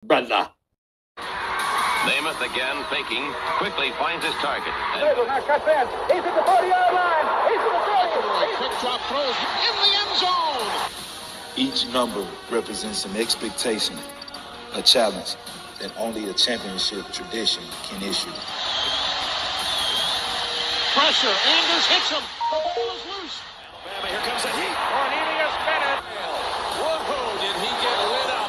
brother. Namath again faking, quickly finds his target. Now cuts in. He's at the 40-yard line. He's at the 30. Quick drop throws in the end zone. Each number represents an expectation, a challenge that only a championship tradition can issue. Pressure. Anders hits him. The ball is loose. Alabama, here comes the heat. Cornelius Bennett. Whoa, did he get lit up?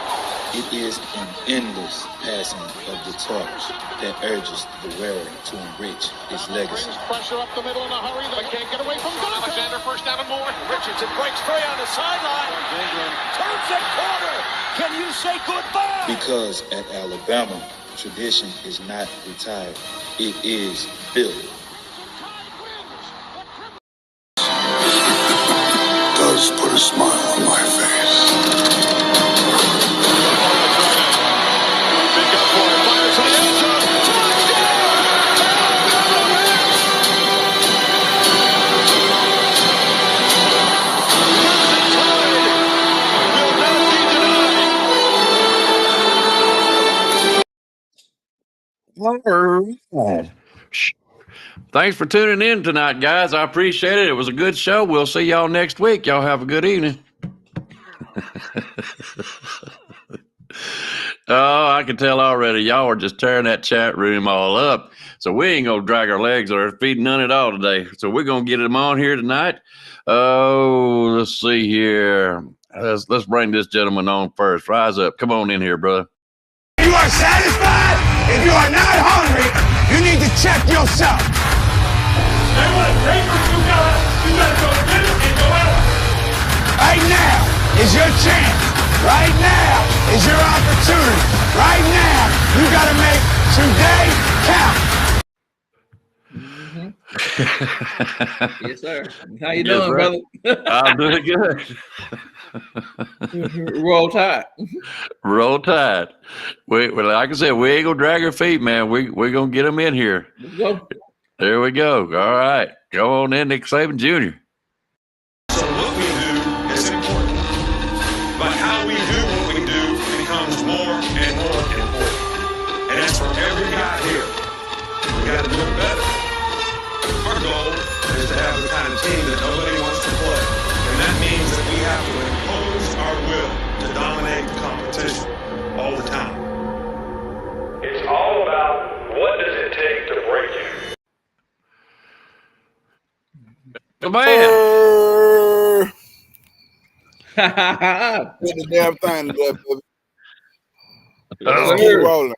It is an endless passing of the torch that urges the wearer to enrich his legacy. Brings pressure up the middle in a hurry. They can't get away from Dante. Alexander, first down and more. Richardson breaks free on the sideline. Turns it corner. Can you say goodbye? Because at Alabama, tradition is not retired. It is built. Does put a smile on my face. Big up for it. Fires to the end zone. Thanks for tuning in tonight, guys. I appreciate it. It was a good show. We'll see y'all next week. Y'all have a good evening. Oh, I can tell already. Y'all are just tearing that chat room all up. So we ain't going to drag our legs or our feet none at all today. So we're going to get them on here tonight. Oh, let's see here. Let's bring this gentleman on first. Rise up. Come on in here, brother. You are satisfied? If you are not hungry, you need to check yourself. And what papers you gotta go get it and go out. Right now is your chance. Right now is your opportunity. Right now, you gotta make today count. Yes, sir. How you doing, brother? I'm doing good. Roll Tide. Roll Tide. Well, like I said, we ain't gonna drag our feet, man. We're gonna get them in here. Let's go. There we go. All right, go on in, Nick Saban Jr. So what we do is important, but how we do what we do becomes more and more important. And that's for every guy here. We got to do it better. Our goal is to have the kind of team that nobody wants to play. And that means that we have to impose our will to dominate the competition all the time. It's all about what does it take to break you. Man. Put the damn thing together, baby. Oh. Keep rolling.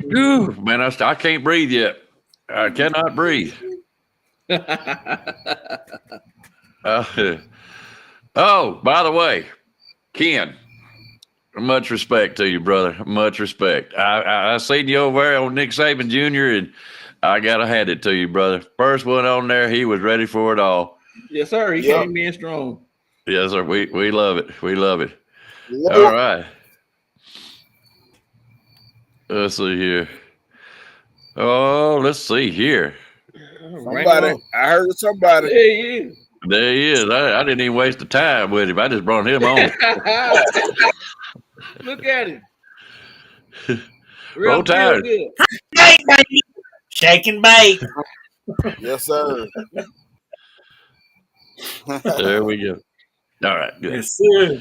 Whew, man, I can't breathe yet. I cannot breathe. Oh, by the way, Ken, much respect to you, brother. Much respect. I seen you over there on Nick Saban Jr., and I gotta hand it to you, brother. First one on there, he was ready for it all. Yes, sir. He came in strong. Yes, sir. We love it. We love it. Yep. All right. Let's see here. Oh, let's see here. Somebody, I heard somebody. There he is. There he is. I didn't even waste the time with him. I just brought him on. Look at him. Roll Tide. Shake and bake. Yes, sir. There we go. All right, good. Yes, sir.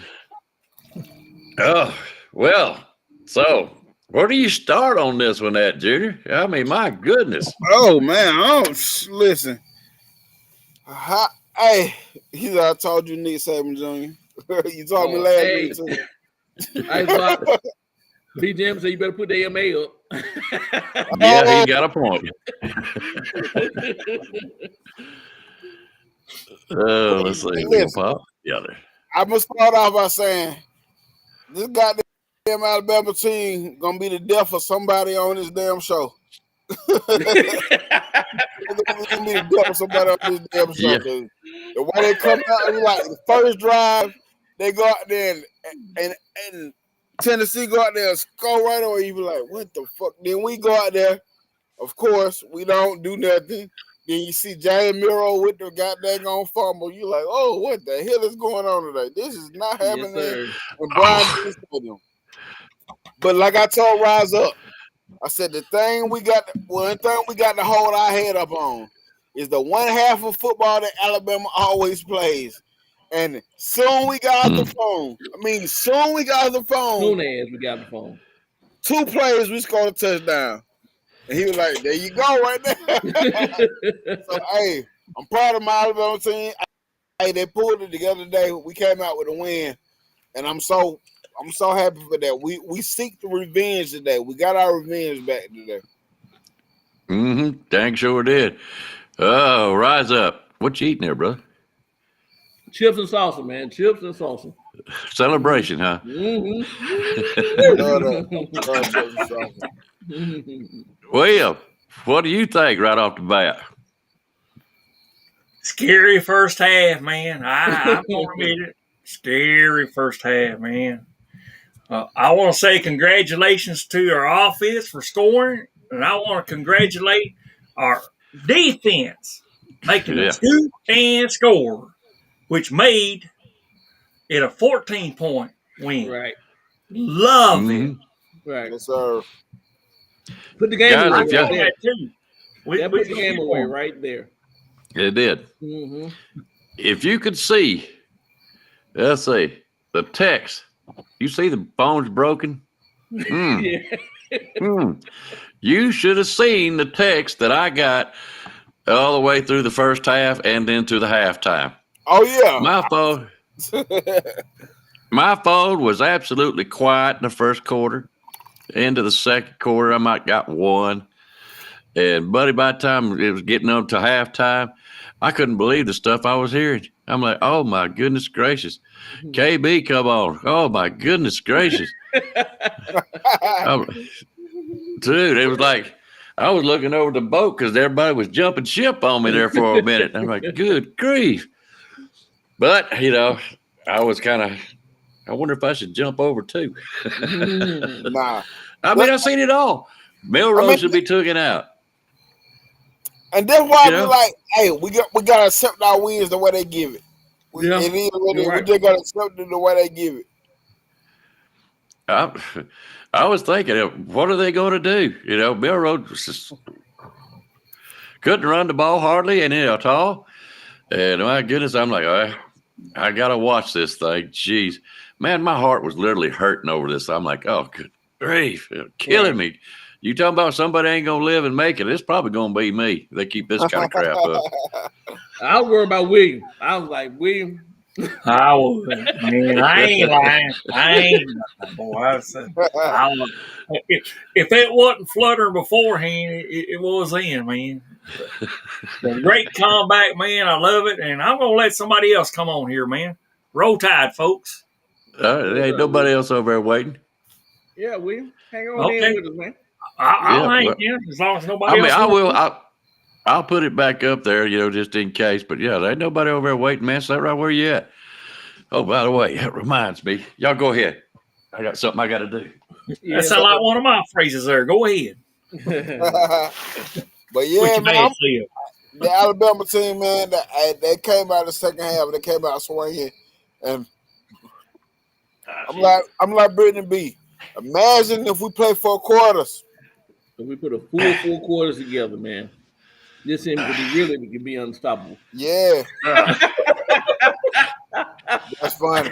Oh, well, so where do you start on this one at, Junior? I mean, my goodness. Oh, man. Listen. Hey, I told you Nick Saban Jr. You told me last week, too. Hey, Bob. BJM said you better put the AMA up. Yeah, he got a point. Oh, let's see. Pop. Yeah, I'm going to start off by saying this goddamn Alabama team going to be the death of somebody on this damn show. It's going to be the death of somebody on this damn show. Yeah. The way they come out, it was like the first drive, they go out there and Tennessee go out there and score right away. You be like, what the fuck? Then we go out there. Of course, we don't do nothing. Then you see Jalen Miro with the goddamn fumble. You like, oh, what the hell is going on today? This is not happening with Brian Stadium. But like I told Rise Up, I said one thing we got to hold our head up on is the one half of football that Alabama always plays. And soon we got off the phone. Soon we got off the phone. Soon as we got the phone. 2 plays, we scored a touchdown. And he was like, there you go right there. So, hey, I'm proud of my Alabama team. Hey, they pulled it together today. We came out with a win. And I'm so happy for that. We seek the revenge today. We got our revenge back today. Mm-hmm. Dang sure did. Oh, Rise Up. What you eating there, brother? Chips and salsa, man. Chips and salsa. Celebration, huh? Mm-hmm. Well, what do you think right off the bat? Scary first half, man. I won't admit it. Scary first half, man. I want to say congratulations to our offense for scoring, and I want to congratulate our defense making a 2-and score, which made it a 14-point win. Right. Love it. Right. Yes, sir. Put the game Guys, away. if y'all- Right there. We Put the game away right there. It did. Mm-hmm. If you could see, let's see, the text, you see the phone's broken? Yeah. You should have seen the text that I got all the way through the first half and then to the halftime. Oh, yeah. My phone was absolutely quiet in the first quarter. Into the second quarter, I might got one. And, buddy, by the time it was getting up to halftime, I couldn't believe the stuff I was hearing. I'm like, oh, my goodness gracious. KB, come on. Oh, my goodness gracious. Dude, it was like I was looking over the boat because everybody was jumping ship on me there for a minute. I'm like, good grief. But, I was kind of, I wonder if I should jump over too. Nah. I've seen it all. Melrose should be taken out. And that's why I be like, hey, we got to accept our wins the way they give it. We just got to accept it the way they give it. I was thinking, what are they going to do? Melrose just couldn't run the ball hardly, and at all. And my goodness, I'm like, I got to watch this thing. Jeez. Man, my heart was literally hurting over this. I'm like, oh, good grief. It's killing me. You talking about somebody ain't going to live and make it. It's probably going to be me. They keep this kind of crap up. I was worried about William. I was like, William. I ain't lying. I ain't lying, boy. If it wasn't fluttering beforehand, it was then, man. The great comeback, man. I love it. And I'm going to let somebody else come on here, man. Roll Tide, folks. There ain't nobody else over there waiting. Yeah, William. Hang on in with us, man. I'll hang in as long as nobody else. I will. I'll put it back up there, just in case. But yeah, there ain't nobody over there waiting, man. So right where you at? Oh, by the way, that reminds me. Y'all go ahead. I got something I got to do. That sounds like one of my phrases there. Go ahead. But yeah, man, the Alabama team, man, they came out the second half. They came out swinging, and I'm like Brittany B. Imagine if we play 4 quarters. If we put a full 4 quarters together, man, this team could be unstoppable. Yeah. That's funny.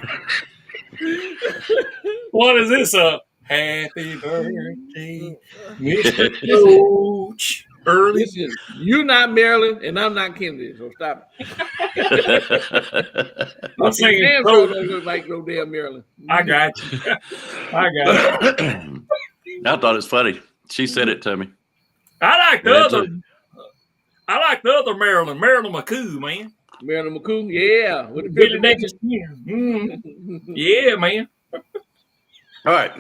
What is this? Happy birthday, Mr. Coach. Early. Listen, you're not Maryland, and I'm not Kennedy, so stop it. I'm saying, damn sure don't look like no damn Maryland. I got you. I thought it's funny. She said it to me. I like the other Maryland McCoo, man. Maryland McCoo, yeah. With the Billy Davis. Yeah, man. All right.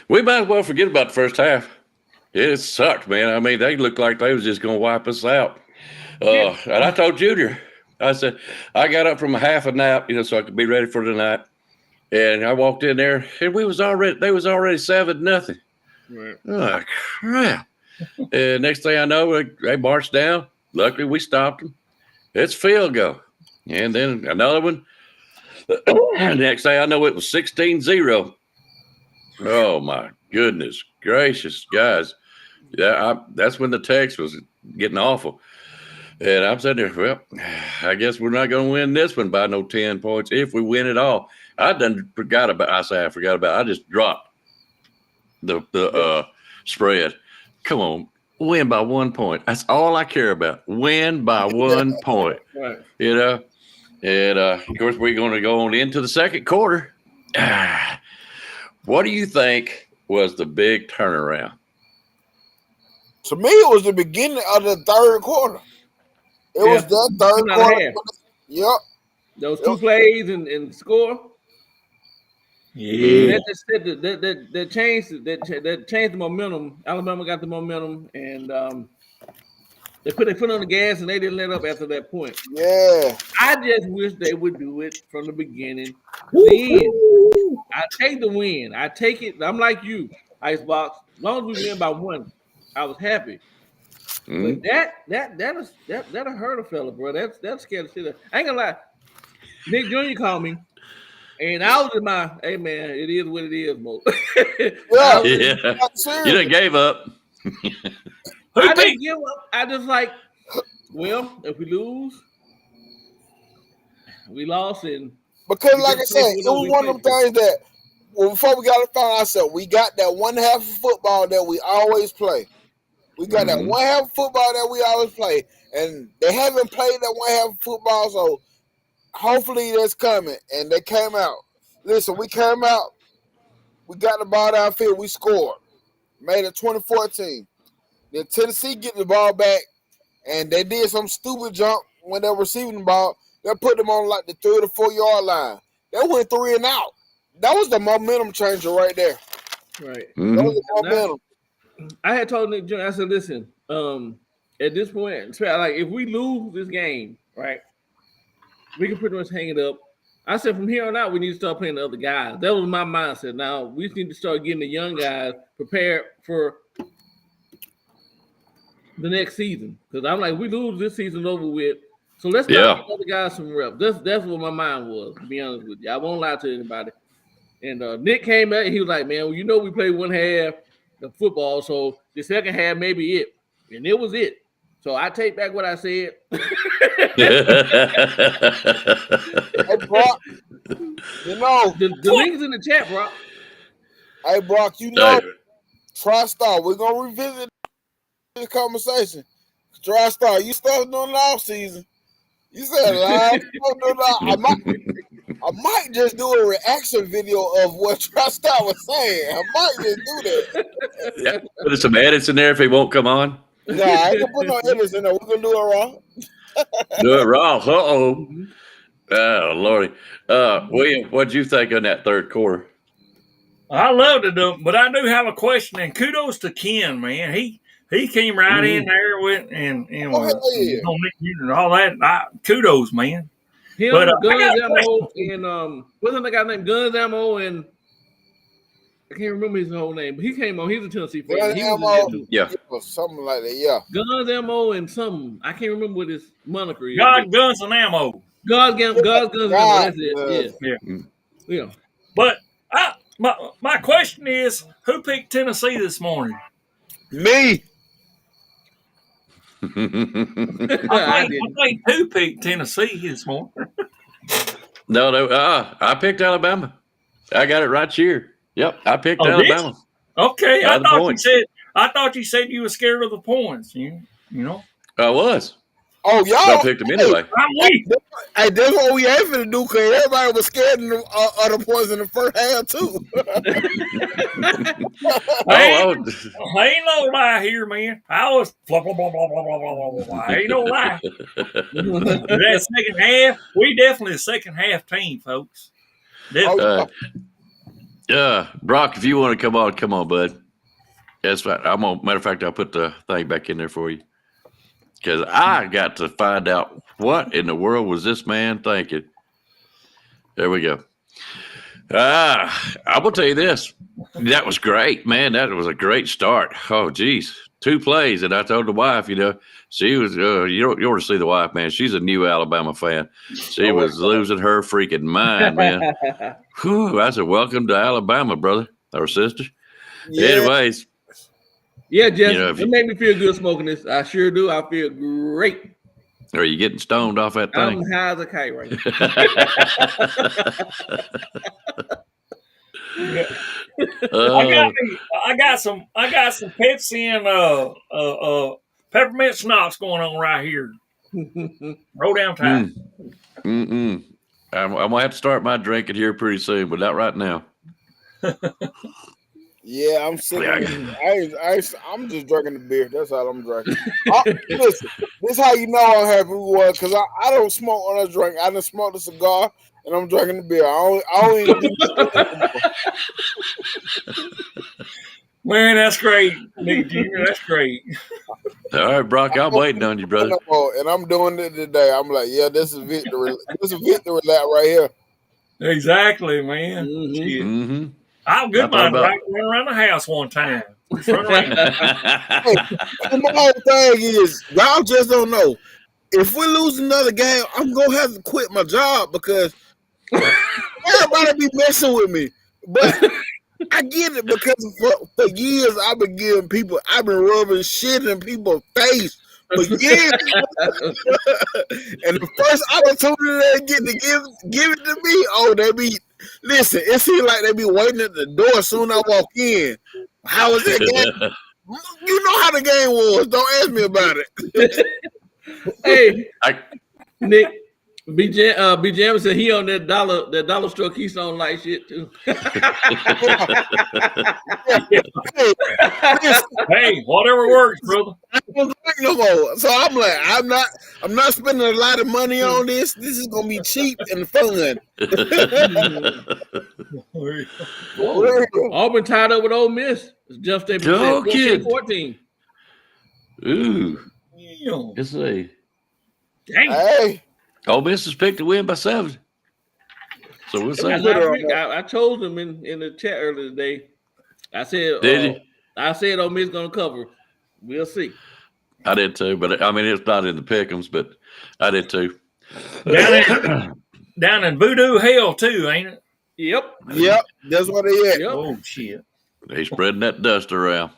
We might as well forget about the first half. It sucked, man. I mean, they looked like they was just going to wipe us out. And I told Junior, I said, I got up from a half a nap, so I could be ready for tonight. And I walked in there, and they was already 7-0. Right. Oh, crap. And next thing I know, they marched down. Luckily, we stopped them. It's field goal. And then another one. Next thing I know, it was 16-0. Oh my goodness gracious, guys! That's when the text was getting awful, and I'm sitting there. Well, I guess we're not going to win this one by no 10 points if we win it all. I forgot about. I just dropped the spread. Come on, win by 1 point. That's all I care about. Win by 1 point. Right. You know, and of course we're going to go on into the second quarter. What do you think was the big turnaround? To me, it was the beginning of the third quarter. It was that third quarter. Yep. Those two plays and score. Yeah. That changed the momentum. Alabama got the momentum, and they put their foot on the gas, and they didn't let up after that point. Yeah. I just wish they would do it from the beginning. I take the win. I take it. I'm like you, Icebox. As long as we win by 1, I was happy. But that'll hurt a fella, bro. That's scared of shit. I ain't gonna lie. Nick Jr. called me, and I was in my, hey man, it is what it is, Mo. You done gave up. I didn't give up. I just like, well, if we lose, we lost, and because like I said, it was one of them things that before we got to find ourselves, we got that one half of football that we always play. We got that one half of football that we always play, and they haven't played that one half of football, so hopefully that's coming. And they came out. Listen, we came out. We got the ball downfield. We scored. Made it 2014. Then Tennessee get the ball back, and they did some stupid jump when they were receiving the ball. They put them on like the 3 to 4 yard line. They went 3 and out. That was the momentum changer right there. Right. Mm-hmm. That was the momentum. I had told Nick Jr., I said, listen, at this point, like if we lose this game, right, we can pretty much hang it up. I said from here on out, we need to start playing the other guys. That was my mindset. Now we just need to start getting the young guys prepared for the next season. Because I'm like, we lose this season over with. So let's start getting other guys some reps. That's what my mind was, to be honest with you. I won't lie to anybody. And Nick came back and he was like, man, well, you know we played one half of football, so the second half may be it. And it was it. So I take back what I said. Hey, Brock, you know. The link is in the chat, Brock. Hey, Brock, you know, TriStar, we're going to revisit this conversation. TriStar, you started during the off season. You said live. I might just do a reaction video of what TriStar was saying. I might just do that. Put some edits in there if he won't come on. No, I ain't gonna put no edits in there. We're gonna do it raw. Do it raw. Uh-oh. Oh, Lordy. William, what'd you think on that third quarter? I loved it, but I do have a question, and kudos to Ken, man. He came right in there with and all that. Kudos, man. Him, but Guns Ammo, and wasn't the guy named Guns Ammo, and I can't remember his whole name, but he came on. He's a Tennessee fan. Yeah, something like that. Yeah, Guns Ammo and something. I can't remember what his moniker is. Guns and Ammo. Guns Ammo. That's it. Yeah. But my question is, who picked Tennessee this morning? Me. I think who picked Tennessee this morning? No, I picked Alabama. I got it right here. Yep, I picked Alabama. Okay, I thought you said you were scared of the points. You know. I was. Oh, y'all! So I picked them anyway. Hey, that's what we had to do because everybody was scared of the points in the first half too. Ain't no lie here, man. I was blah blah blah blah blah blah blah blah. Ain't no lie. That second half, we definitely a second half team, folks. Brock, if you want to come on, bud. That's right. Matter of fact, I'll put the thing back in there for you. Because I got to find out what in the world was this man thinking. There we go. I'm going to tell you this. That was great, man. That was a great start. Oh, geez. 2 plays. And I told the wife, she was, you ought to see the wife, man. She's a new Alabama fan. She was losing her freaking mind, man. Whew, I said, welcome to Alabama, brother. or sister. Yeah. Anyways, Yeah, Jess, You know, if it you- made me feel good smoking this. I sure do. I feel great. are you getting stoned off that I'm thing? high as a kite right now. Yeah. Oh, I got some Pepsi and peppermint schnapps going on right here. Roll down tight. I'm gonna have to start my drinking here pretty soon, but not right now. Yeah, I'm sick. Yeah, I'm just drinking the beer. That's all I'm drinking. Listen, this how you know I'm happy because I don't smoke when I drink. I just smoke a cigar and I'm drinking the beer. I don't even do Man, that's great, Nick Jr. That's great. All right, Brock, I'm waiting on you, brother. no more, and I'm doing it today. I'm like, yeah, this is victory. This is victory lap right here. Exactly, man. Mm-hmm. I'm good, I thought man. about- Run around the house one time. Just run around. And my whole thing is, y'all just don't know. If we lose another game, I'm gonna have to quit my job because everybody be messing with me. But I get it because for years I've been rubbing shit in people's face for years. And the first opportunity they get to give it to me, listen, it seems like they be waiting at the door soon I walk in. How was that game? You know how the game was. Don't ask me about it. Hey, Nick, B Jam said he on that dollar store Keystone Light shit too. Hey, whatever works, brother. I don't drink no more. So I'm like, I'm not spending a lot of money on this. This is gonna be cheap and fun. Auburn tied up with Ole Miss. Just they Go, kid. 14. Ooh. Let's see. Dang. Hey. Ole Miss has picked to win by 7. So we'll see. I told them in the chat earlier today. I said, Did you? I said Ole Miss gonna cover. We'll see. I did too, but I mean it's not in the pick'ems, but I did too. Down in voodoo hell too, ain't it? Yep. That's what they at. Yep. Oh shit. They spreading that dust around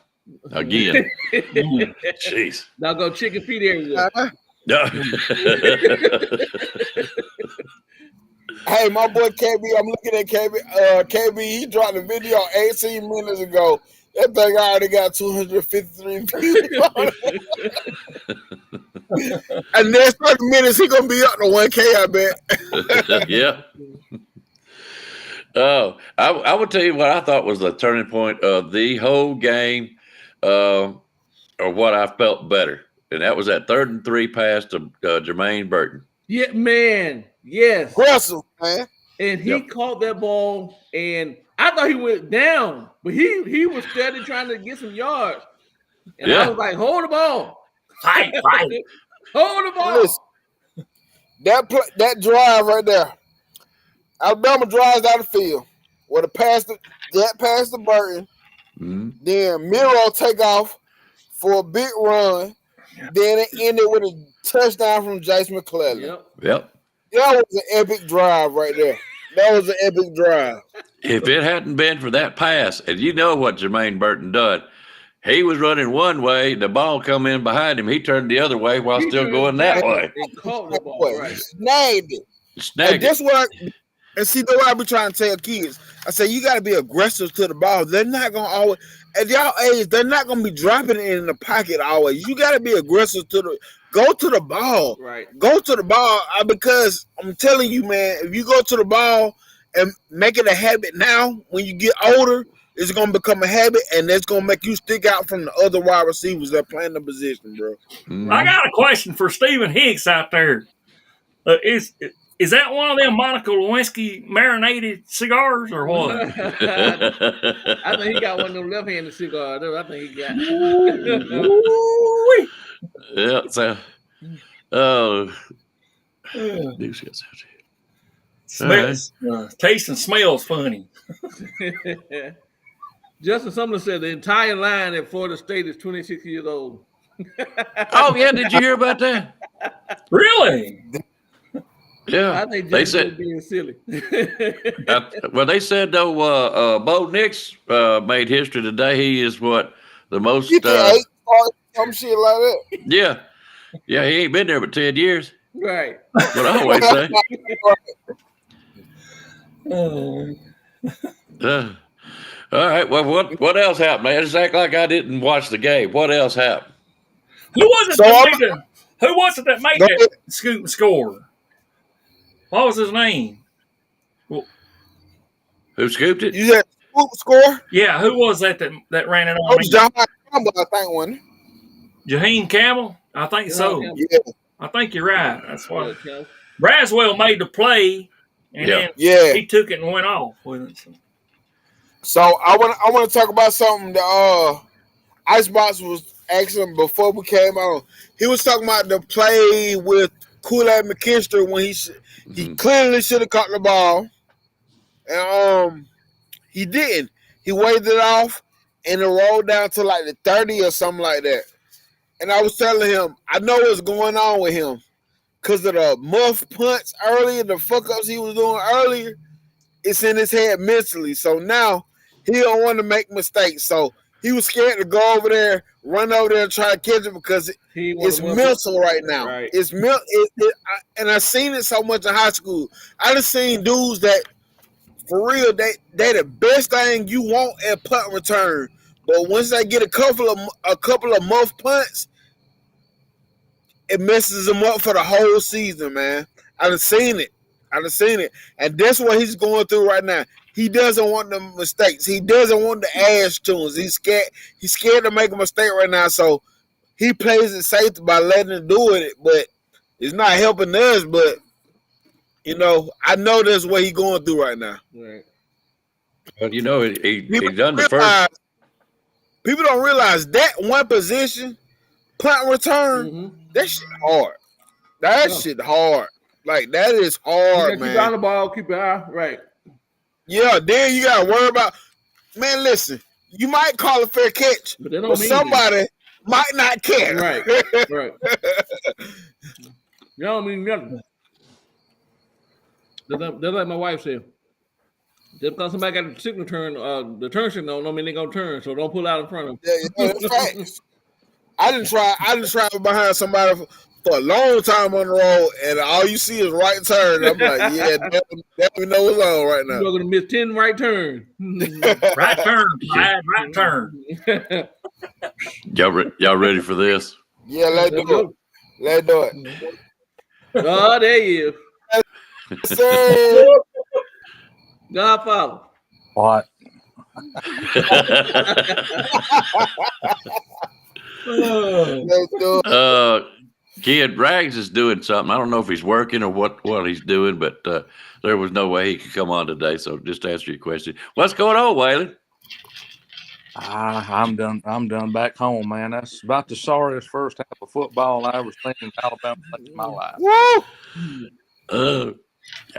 again. Jeez. Now go chicken feet everywhere. Hey, my boy KB, I'm looking at KB. KB, he dropped a video 18 minutes ago. That thing already got 253 views on it. And next 30 minutes, he gonna be up to 1K, I bet. Yeah. Oh, I would tell you what I thought was the turning point of the whole game, or what I felt better, and that was that 3rd and 3 pass to Jermaine Burton. Yeah, man. Yes. Aggressive, man. And he caught that ball, and I thought he went down, but he was steady trying to get some yards. And I was like, hold the ball. Fight. Hold the ball. Listen, that drive right there, Alabama drives down the field with a pass to Burton. Mm-hmm. Then Miro take off for a big run. Then it ended with a touchdown from Jace McClellan. Yep. That was an epic drive right there. That was an epic drive. If it hadn't been for that pass, and you know what Jermaine Burton done, he was running one way, the ball come in behind him, he turned the other way while still going that way. And caught the ball, right. Snagged it. Snagged That's what and see the way I be trying to tell kids. I say you gotta be aggressive to the ball. They're not gonna always at y'all age, they're not gonna be dropping it in the pocket always. You gotta be aggressive go to the ball. Right. Go to the ball because I'm telling you, man, if you go to the ball and make it a habit now, when you get older, it's gonna become a habit, and that's gonna make you stick out from the other wide receivers that playing the position, bro. Mm-hmm. I got a question for Stephen Hicks out there. Is that one of them Monica Lewinsky marinated cigars or what? I think he got one of them left-handed cigars. I think he got. Yeah. So, oh, Smells, taste and smells funny. Justin Sumner said the entire line at Florida State is 26 years old. Oh yeah, did you hear about that? Really? Yeah, I think they James said. being silly. Well, they said though, Bo Nix made history today. He is what the most. He did 8 or some shit like that. Yeah, he ain't been there but 10 years. Right. That's what I always say. All right. Well, what else happened, man? Just act like I didn't watch the game. What else happened? Who was it that made that scoop and score? What was his name? Who scooped it? You said scoop score? Yeah, who was that ran it That on? was John Campbell, I think, one. Jaheim Campbell? I think so. Yeah. I think you're right. That's what Braswell made the play, and then he took it and went off with it. So I want to talk about something that Icebox was asking before we came on. He was talking about the play with Kool-Aid McKinstry when he clearly should have caught the ball, and he didn't. He waved it off, and it rolled down to like the 30 or something like that. And I was telling him, I know what's going on with him because of the muff punts earlier, the fuck-ups he was doing earlier. It's in his head mentally. So now he don't want to make mistakes. So he was scared to go over there, run over there and try to catch it because it's mental right now. Right. It's mental. And I've seen it so much in high school. I done seen dudes that, for real, they the best thing you want at punt return. But once they get a couple of muff punts, it messes them up for the whole season, man. I done seen it. And that's what he's going through right now. He doesn't want the mistakes. He doesn't want the ass tunes. He's scared to make a mistake right now. So he plays it safe by letting him do it, but it's not helping us. But I know that's what he's going through right now. Right. But he done the first. People don't realize that one position, punt return, that shit hard. That shit hard. Like, that is hard, man. Keep on the ball, keep your eye right. Yeah, then you got to worry about, man, listen, you might call a fair catch, but somebody might not care. Right. You don't mean nothing. That's like my wife said. Just because somebody got the signal turn, the turn signal don't mean they're going to turn, so don't pull out in front of them. Yeah, that's right. I didn't try behind somebody for a long time on the road, and all you see is right turn. I'm like, yeah, definitely know what's on right now. You're going to miss 10 right turns. Right turn. Y'all ready for this? Yeah, let's do it. Oh, there you go. Sir. Godfather. What? Kid Rags is doing something. I don't know if he's working or what he's doing, but there was no way he could come on today. So just to answer your question, what's going on, Waylon? I'm done back home, man. That's about the sorriest first half of football I ever seen in Alabama in my life. Woo!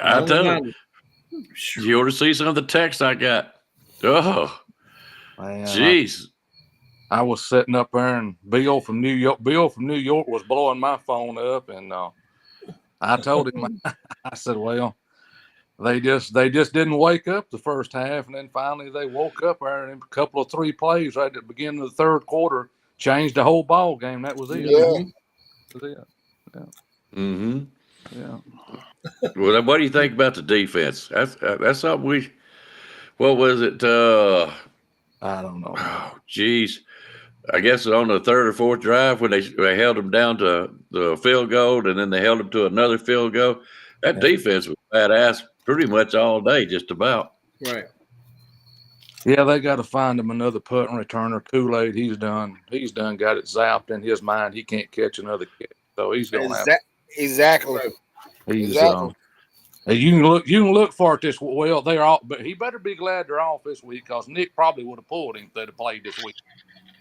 I tell you, you ought to see some of the text I got. Oh, jeez. I was sitting up there, and Bill from New York was blowing my phone up, and I told him, I said, well, they just didn't wake up the first half, and then finally they woke up there, and a couple of 3 plays right at the beginning of the third quarter changed the whole ball game. That was it. Yeah. That was it. Yeah. Mm-hmm. Yeah. Well, what do you think about the defense? That's something what was it? I don't know. Oh, geez. I guess on the third or fourth drive when they held them down to the field goal, and then they held them to another field goal. That defense was badass pretty much all day, just about. Right. Yeah, they got to find him another punt returner. Kool-Aid, he's done got it zapped in his mind. He can't catch another kick, so he's going to have exactly. You can look for it this. Well, they're all, but he better be glad they're off this week because Nick probably would have pulled him if they'd have played this week.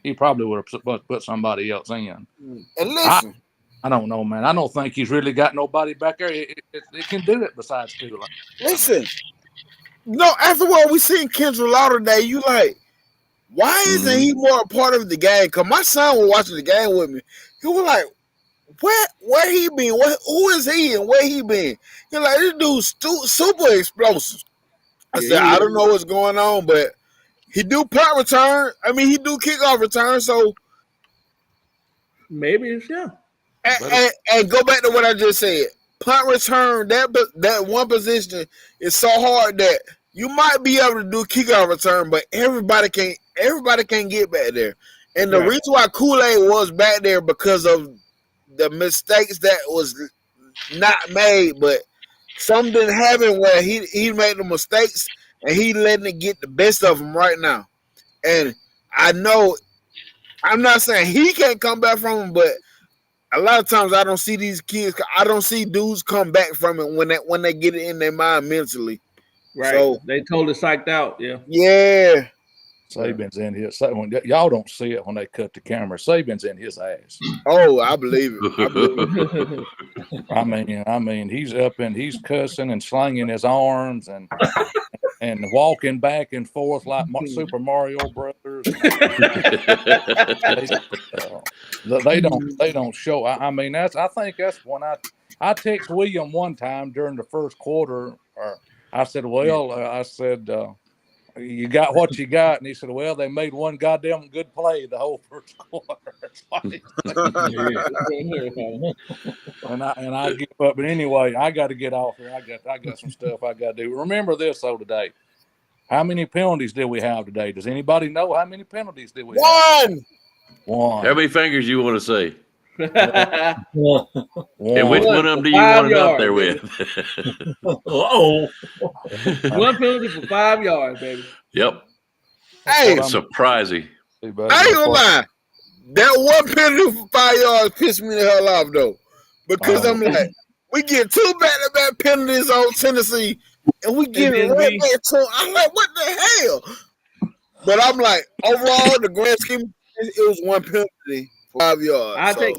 He probably would have put somebody else in. And listen, I don't know, man. I don't think he's really got nobody back there. It can do it besides Kool-Aid. Listen, no. After what we seen Kendrick Lau today, you like, why isn't he more a part of the game? Because my son was watching the game with me. He was like, where he been? Who is he and where he been? You're like, this dude's super explosive. I said, I don't know what's going on, but he do punt return. I mean, he do kickoff return. So maybe it's and go back to what I just said. Punt return, that one position is so hard that you might be able to do kickoff return, but everybody can't get back there. And the reason why Kool-Aid was back there because of the mistakes that was not made, but some didn't happen where he made the mistakes and he letting it get the best of him right now. And I know, I'm not saying he can't come back from him, but a lot of times I don't see these kids. I don't see dudes come back from it when they get it in their mind mentally. Right. So they totally psyched out. Yeah. Yeah. Saban's in his. Y'all don't see it when they cut the camera. Saban's in his ass. Oh, I believe it. I mean, he's up and he's cussing and slinging his arms and walking back and forth like Super Mario Brothers. They don't show. I mean, I think that's when I text William one time during the first quarter. Or I said, you got what you got, and he said, well, they made one goddamn good play the whole first quarter. and I give up. But anyway, I got to get off here. I got some stuff I got to do. Remember this though today. How many penalties did we have today? Does anybody know how many penalties did we have? One. How many fingers you want to see? One. And which one of them do you want it up there with? One penalty for 5 yards, baby. Yep. Hey, surprising. I ain't gonna lie. That one penalty for 5 yards pissed me the hell off though, because I'm like, we get 2 back-to-back penalties on Tennessee, and we get it right back to. I'm like, what the hell? But I'm like, overall, the grand scheme, it was one penalty. 5 yards. I'll take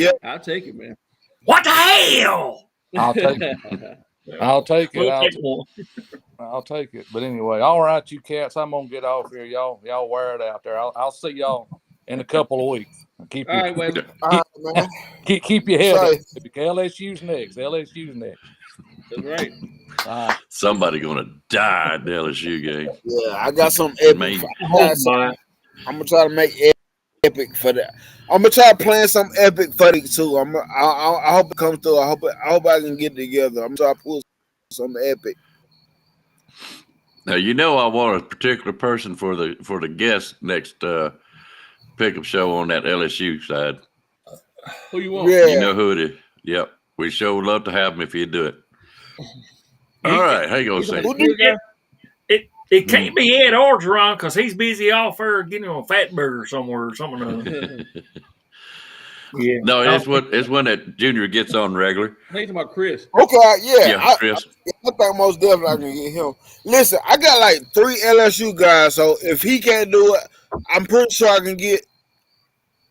it. I'll take it, man. What the hell? I'll take it. I'll take it. But anyway, all right, you cats. I'm gonna get off here. Y'all wear it out there. I'll see y'all in a couple of weeks. Keep your head up. LSU's next. That's right. Somebody gonna die at the LSU game. Yeah, I got some epic. I'm gonna try to make epic for that. I'm gonna try playing some epic for it too. I hope it comes through. I hope I can get it together. I'm trying to pull some epic. Now I want a particular person for the guest next pickup show on that LSU side. Who you want? Yeah. You know who it is. Yep. We sure would love to have him if you do it. All right, hang on a second. It can't be Ed Orgeron because he's busy off there getting a fat burger somewhere or something. Yeah. No, it's when that Junior gets on regular. Talking about Chris. Okay, yeah. Chris. I think most definitely I can get him. Listen, I got like 3 LSU guys, so if he can't do it, I'm pretty sure I can get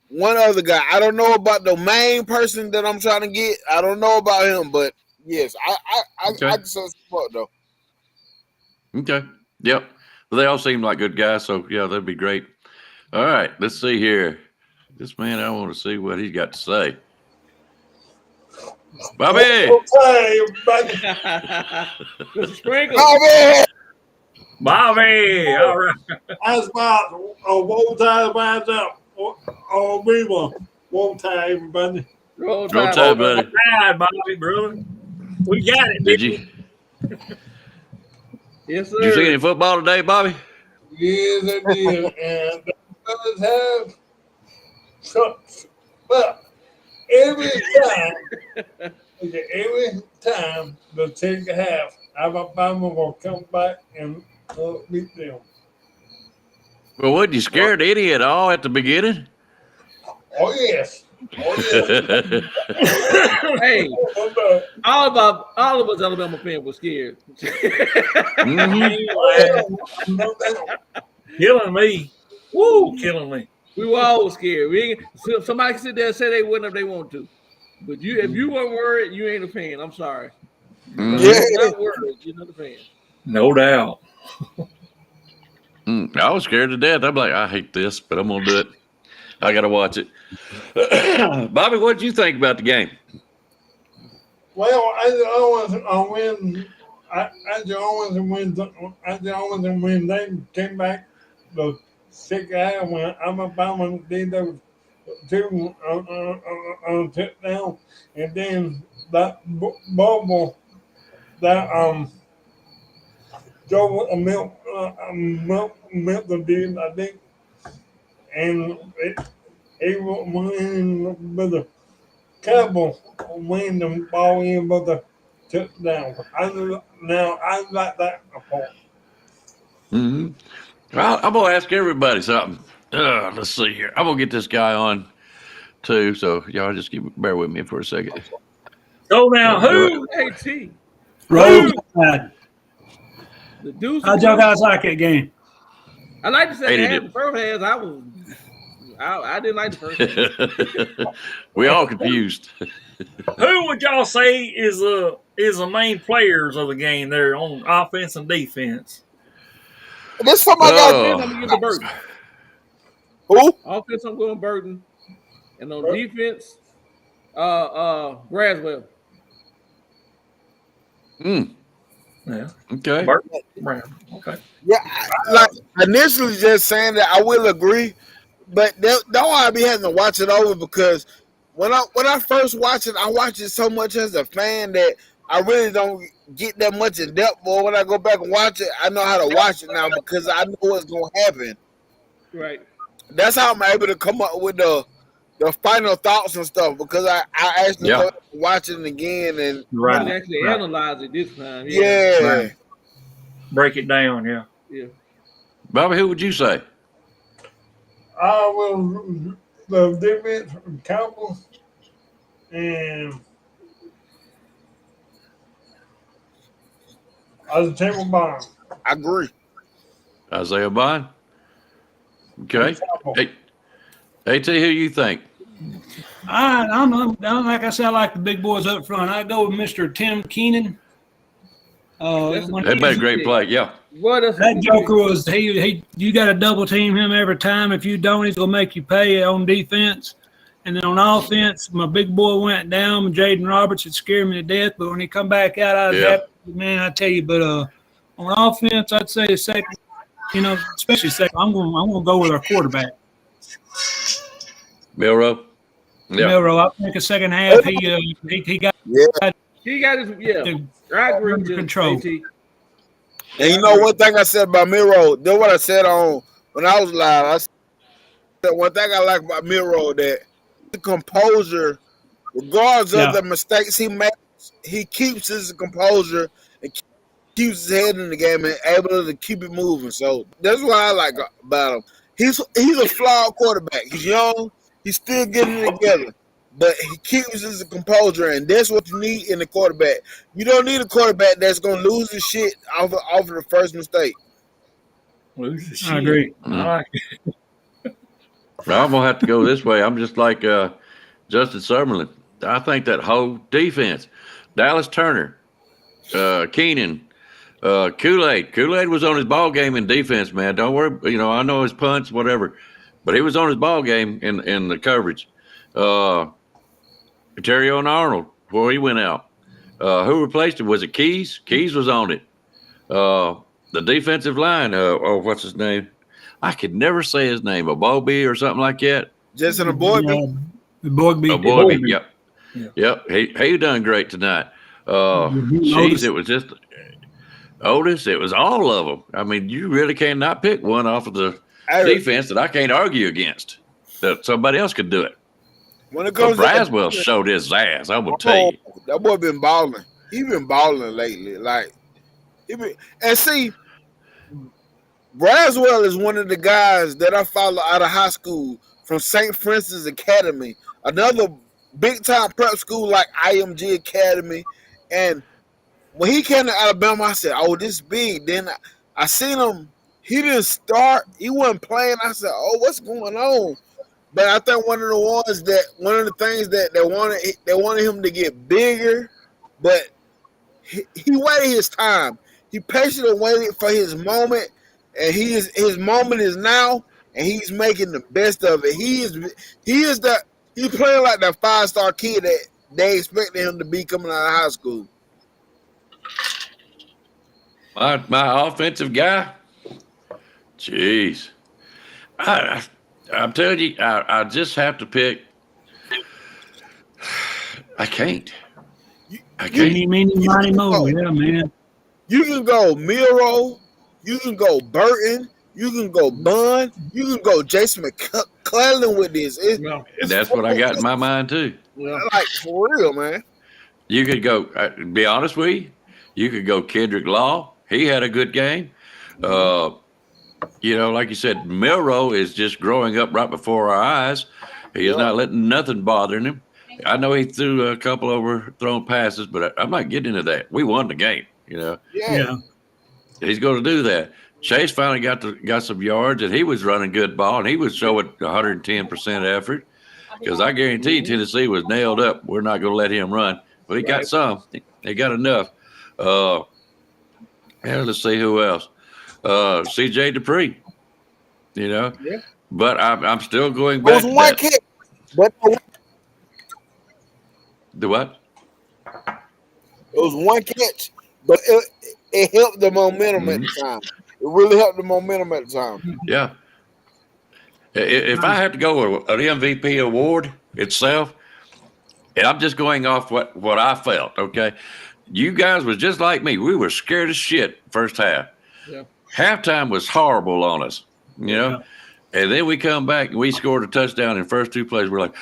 one other guy. I don't know about the main person that I'm trying to get. I don't know about him, but yes, I can send support though. Okay. Yep. Well, they all seem like good guys, so yeah, that'd be great. All right, let's see here. This man, I want to see what he's got to say. Bobby! Hey, everybody. Bobby! All right. That's about one time winds up. Oh, we one time, everybody. Roll time, buddy. All right, Bobby, brother. We got it. Did you? Yes, sir. Did you see any football today, Bobby? Yes, I did. And the fellas have trucks. But every time they'll take a half, Alabama will come back and beat them. Well, wasn't you scared any at all at the beginning? Oh, yes. Hey, all of us Alabama fans were scared. Killing me. Woo, killing me. We were all scared. Somebody can sit there and say they wouldn't if they want to. But if you weren't worried, you ain't a fan. I'm sorry. You're not worried, you're not a fan. No doubt. I was scared to death. I'm like, I hate this, but I'm going to do it. I got to watch it. Bobby, what did you think about the game? Well, as the Owens when they came back the second half when Alabama did those two on touchdown, and then that bubble that Joe Milton did, I think, and it went with the Campbell win the ball in with the touchdown. I like that part. Mm-hmm. Well, I'm gonna ask everybody something. Let's see here. I'm gonna get this guy on too, so y'all just bear with me for a second. So now, who? AT. Roll Tide. The Deuce. How'd y'all guys like that game? I like the second Hated half. it. The first half, I didn't like the first half. We all confused. Who would y'all say is the main players of the game there on offense and defense? This time I got I'm gonna give the Burton. who? Offense, I'm going Burton, and on defense, Braswell. Yeah. Okay. Brown. Okay. Yeah, like initially just saying that I will agree, but don't I be having to watch it over because when I first watch it, I watch it so much as a fan that I really don't get that much in depth. But when I go back and watch it, I know how to watch it now because I know what's going to happen. Right. That's how I'm able to come up with the final thoughts and stuff because I actually go watch it again and actually analyze it this time. Yeah. Right. Break it down. Yeah. Yeah. Bobby, who would you say? I will the defense from Cowboys and Isaiah Bond. I agree. Isaiah Bond. Okay. Hey, AT, who you think? I'm like I said, I like the big boys up front. I go with Mr. Tim Keenan. That made a great play. Yeah. That joker was he. You got to double team him every time. If you don't, he's gonna make you pay on defense. And then on offense, my big boy went down. Jaden Roberts, it scared me to death. But when he come back out, I was happy. Man, I tell you. But on offense, I'd say second. Especially second. I'm gonna go with our quarterback. Milroe. Yeah. Milroe. I think the second half he got he got his I agree with control. AT. And you know one thing I said about Milroe, that's what I said on when I was live. I said one thing I like about Milroe that the composure, regardless of the mistakes he makes, he keeps his composure and keeps his head in the game and able to keep it moving. So that's what I like about him. He's a flawed quarterback. He's young. He's still getting it together. But he keeps his composure, and that's what you need in a quarterback. You don't need a quarterback that's going to lose his shit off of the first mistake. Lose his shit. I agree. Well, I'm going to have to go this way. I'm just like Justin Summerlin. I think that whole defense, Dallas Turner, Keenan, Kool-Aid. Kool-Aid was on his ball game in defense, man. Don't worry. I know his punts, whatever. But he was on his ball game in the coverage. Terry Arnold, before he went out. Who replaced him? Was it Keys? Keys was on it. The defensive line, what's his name? I could never say his name. Bobby or something like that. Jason Boybe. Boybe. Yep. He done great tonight. It was just Otis. It was all of them. I mean, you really cannot pick one off of the defense that I can't argue against. That somebody else could do it. When it comes Braswell showed his ass. I will tell you. That boy been balling. He been balling lately. And see, Braswell is one of the guys that I follow out of high school from St. Francis Academy, another big time prep school like IMG Academy. And when he came to Alabama, I said, "Oh, this big." Then I seen him. He didn't start. He wasn't playing. I said, "Oh, what's going on?" But I think one of the things that they wanted him to get bigger, but he waited his time. He patiently waited for his moment, and his moment is now. and he's making the best of it. He's playing like that 5-star kid that they expected him to be coming out of high school. My offensive guy, jeez, I'm telling you, I just have to pick. I can't. Meeny, miny, mo. Yeah, man. You can go Miro. You can go Burton. You can go Bun. You can go Jason McClellan with this. That's what I got in my mind too. Like for real, man. You could go. Be honest with you, you could go Kendrick Law. He had a good game. You know, like you said, Milroe is just growing up right before our eyes. He is not letting nothing bother him. I know he threw a couple overthrown passes, but I'm not getting into that. We won the game, you know. Yeah. He's going to do that. Chase finally got some yards, and he was running good ball, and he was showing 110% effort. Because I guarantee you, Tennessee was nailed up. We're not going to let him run, but he got some. He got enough. And let's see who else. C.J. Dupree, you know. Yeah. But I'm still going back. It was one kick. But the what? It was one catch, but it helped the momentum at the time. It really helped the momentum at the time. Yeah. If I had to go with an MVP award itself, and I'm just going off what I felt, okay? You guys was just like me. We were scared as shit first half. Yeah. Halftime was horrible on us, you know? Yeah. And then we come back and we scored a touchdown in the first two plays. We're like,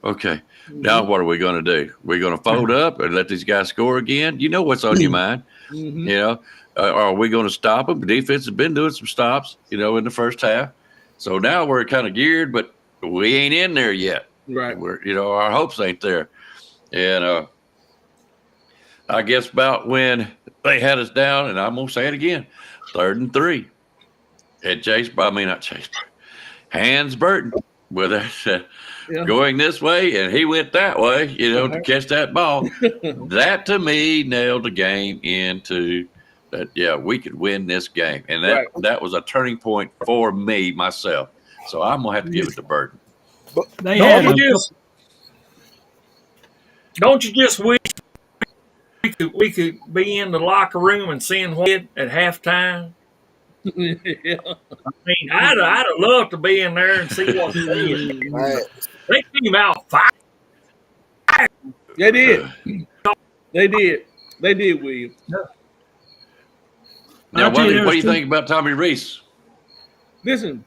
okay, now what are we going to do? We're going to fold up and let these guys score again? You know what's on your mind, you know? Are we going to stop them? The defense has been doing some stops, you know, in the first half. So now we're kind of geared, but we ain't in there yet. Right. We're, you know, our hopes ain't there. And I guess about when they had us down, and I'm going to say it again, 3rd and 3. And Hans Burton with us going this way, and he went that way, you know, to catch that ball. That, to me, nailed the game into that, we could win this game. And that was a turning point for me, myself. So I'm going to have to give it to Burton. Don't you just wish we could be in the locker room and seeing what at halftime? Yeah. I mean, I'd have loved to be in there and see what they did. They came out fire. They did. They did, William. Now, what do you think about Tommy Reese? Listen,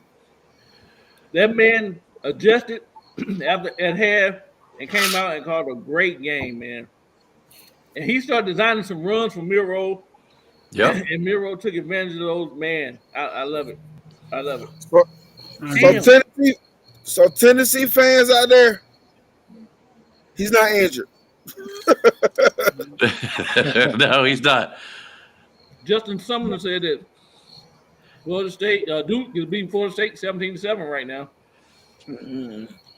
that man adjusted at half and came out and called a great game, man. And he started designing some runs for Miro. Yeah. And Miro took advantage of those. Man, I love it. I love it. So Tennessee fans out there, he's not injured. No, he's not. Justin Sumner said that Florida State, Duke is beating Florida State 17-7 right now.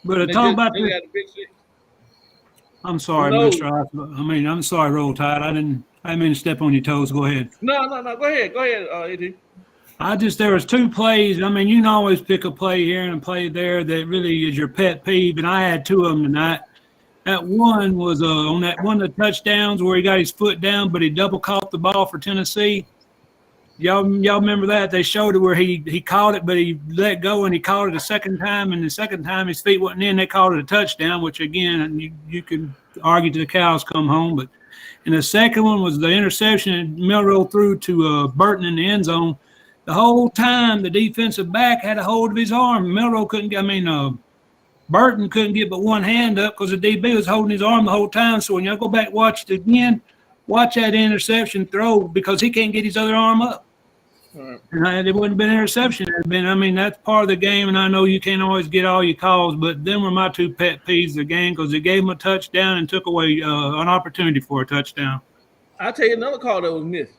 But talking about they got a big six. I'm sorry, Mr. I'm sorry, Roll Tide. I didn't mean to step on your toes. Go ahead. No. Go ahead, AD. There was 2 plays. I mean, you can always pick a play here and a play there that really is your pet peeve, and I had 2 of them tonight. That one was on that one of the touchdowns where he got his foot down, but he double caught the ball for Tennessee. Y'all remember that? They showed it where he caught it, but he let go and he caught it a second time, and the second time his feet wasn't in. They called it a touchdown, which again you can argue till the cows come home. But and the second one was the interception that Milroe threw to Burton in the end zone. The whole time the defensive back had a hold of his arm. Milroe Burton couldn't get but one hand up because the DB was holding his arm the whole time. So when y'all go back and watch it again, watch that interception throw because he can't get his other arm up. Right. And it wouldn't have been an interception. That's part of the game, and I know you can't always get all your calls, but them were my 2 pet peeves of the game because they gave him a touchdown and took away an opportunity for a touchdown. I'll tell you another call that was missed.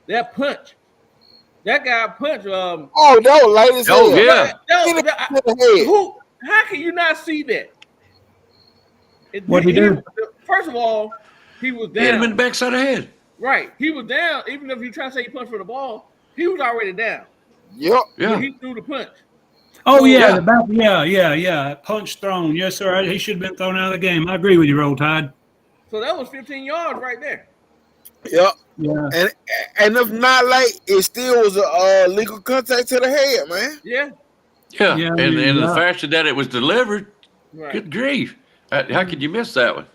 That punch. That guy punched. That was late as hell. Yeah. How can you not see that? What did he do? First of all, he was down. Hit him in the backside of the head. Right. He was down. Even if you try to say he punched for the ball, he was already down. Yep. Yeah. He threw the punch. Oh Yeah. yeah. Punch thrown. Yes, sir. He should have been thrown out of the game. I agree with you, Roll Tide. So that was 15 yards right there. Yep. Yeah. And if not late, it still was a legal contact to the head, man. Yeah. Yeah. Yeah, And man, the yeah. fashion that it was delivered, Right. good grief. How could you miss that one?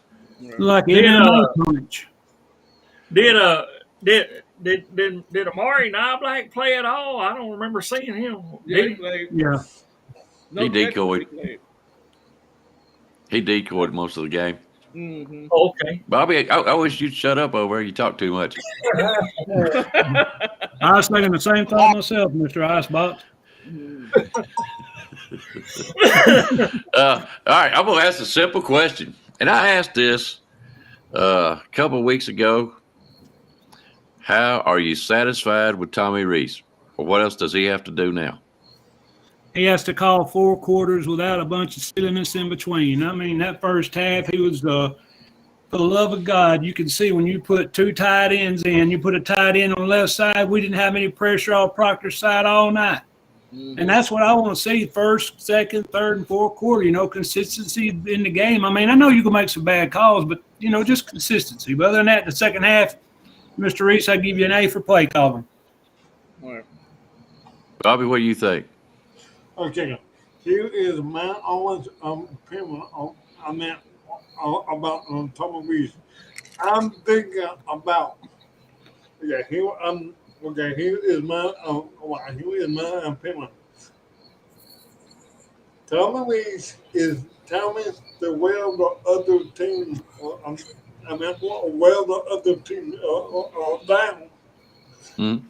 Like Did, MMA punch. Did Amari Knoblack play at all? I don't remember seeing him. Yeah, Did he played. Yeah. No He catches, decoyed. he played. He decoyed most of the game. Mm-hmm. Oh, okay. Bobby, I wish you'd shut up over there. You talk too much. I was thinking the same thing myself, Mr. Icebox. All right, I'm going to ask a simple question. And I asked this a couple of weeks ago. How are you satisfied with Tommy Reese? Or what else does he have to do now? He has to call 4 quarters without a bunch of silliness in between. I mean, that first half, he was for the love of God. You can see when you put 2 tight ends in, you put a tight end on the left side, we didn't have any pressure off Proctor's side all night. Mm-hmm. And that's what I want to see first, second, third, and fourth quarter, consistency in the game. I mean, I know you can make some bad calls, but, just consistency. But other than that, the second half, Mr. Reese, I give you an A for play calling. All right. Bobby, what do you think? Okay, here is my honest opinion about Tommy Reese. I'm thinking about here is my opinion. Tommy Reese is telling the world the other team. The other team down. Mm-hmm.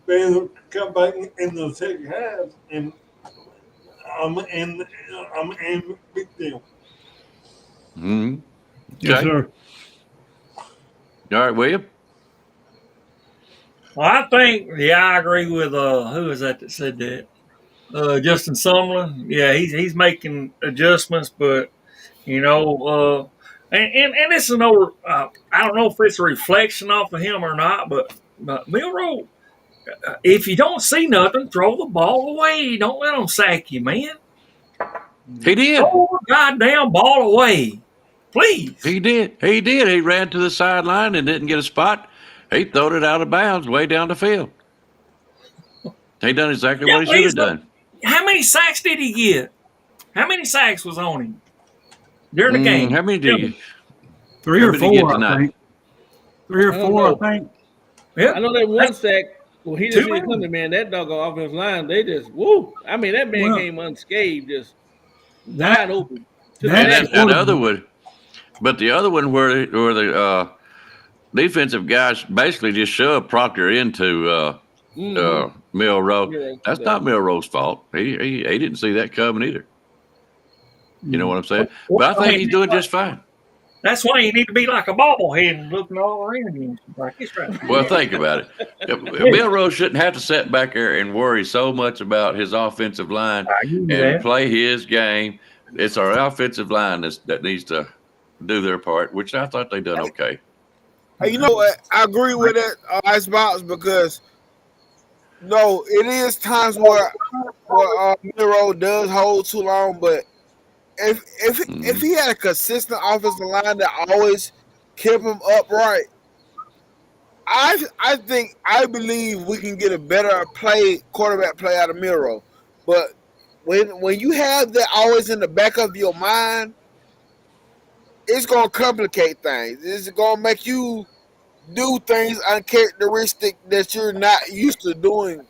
Then come back in the second half and I'm in big deal. Mm-hmm. Yes, sir. All right, William? Well, I think, I agree with who is that said that? Justin Sumlin. Yeah, he's making adjustments, but and this is no. I don't know if it's a reflection off of him or not, but Milroe, if you don't see nothing, throw the ball away. Don't let them sack you, man. He did. Throw the goddamn ball away, please. He did. He ran to the sideline and didn't get a spot. He throwed it out of bounds way down the field. He done exactly what he should have done. How many sacks did he get? How many sacks was on him during the game? How many did you? 3 or 4, I think. 3 or 4, I think. Yeah, I know that one sack. Well, he just didn't come to, man. That doggone offensive line, they just woo. I mean, that man came unscathed, just wide open. That other one, but the other one where the defensive guys basically just shoved Proctor into Milroe. Yeah, that's not Milroe's fault. He didn't see that coming either. You know what I'm saying? But I think he's doing just fine. That's why you need to be like a bobblehead and looking all around you. Right. Well, think about it. Milroe shouldn't have to sit back there and worry so much about his offensive line and play his game. It's our offensive line that needs to do their part, which I thought they done okay. Hey, you know what? I agree with that, Icebox, because it is times where Milroe does hold too long, but if he had a consistent offensive line that always kept him upright, I believe we can get a better quarterback play out of Milroe. But when you have that always in the back of your mind, it's gonna complicate things. It's gonna make you do things uncharacteristic that you're not used to doing,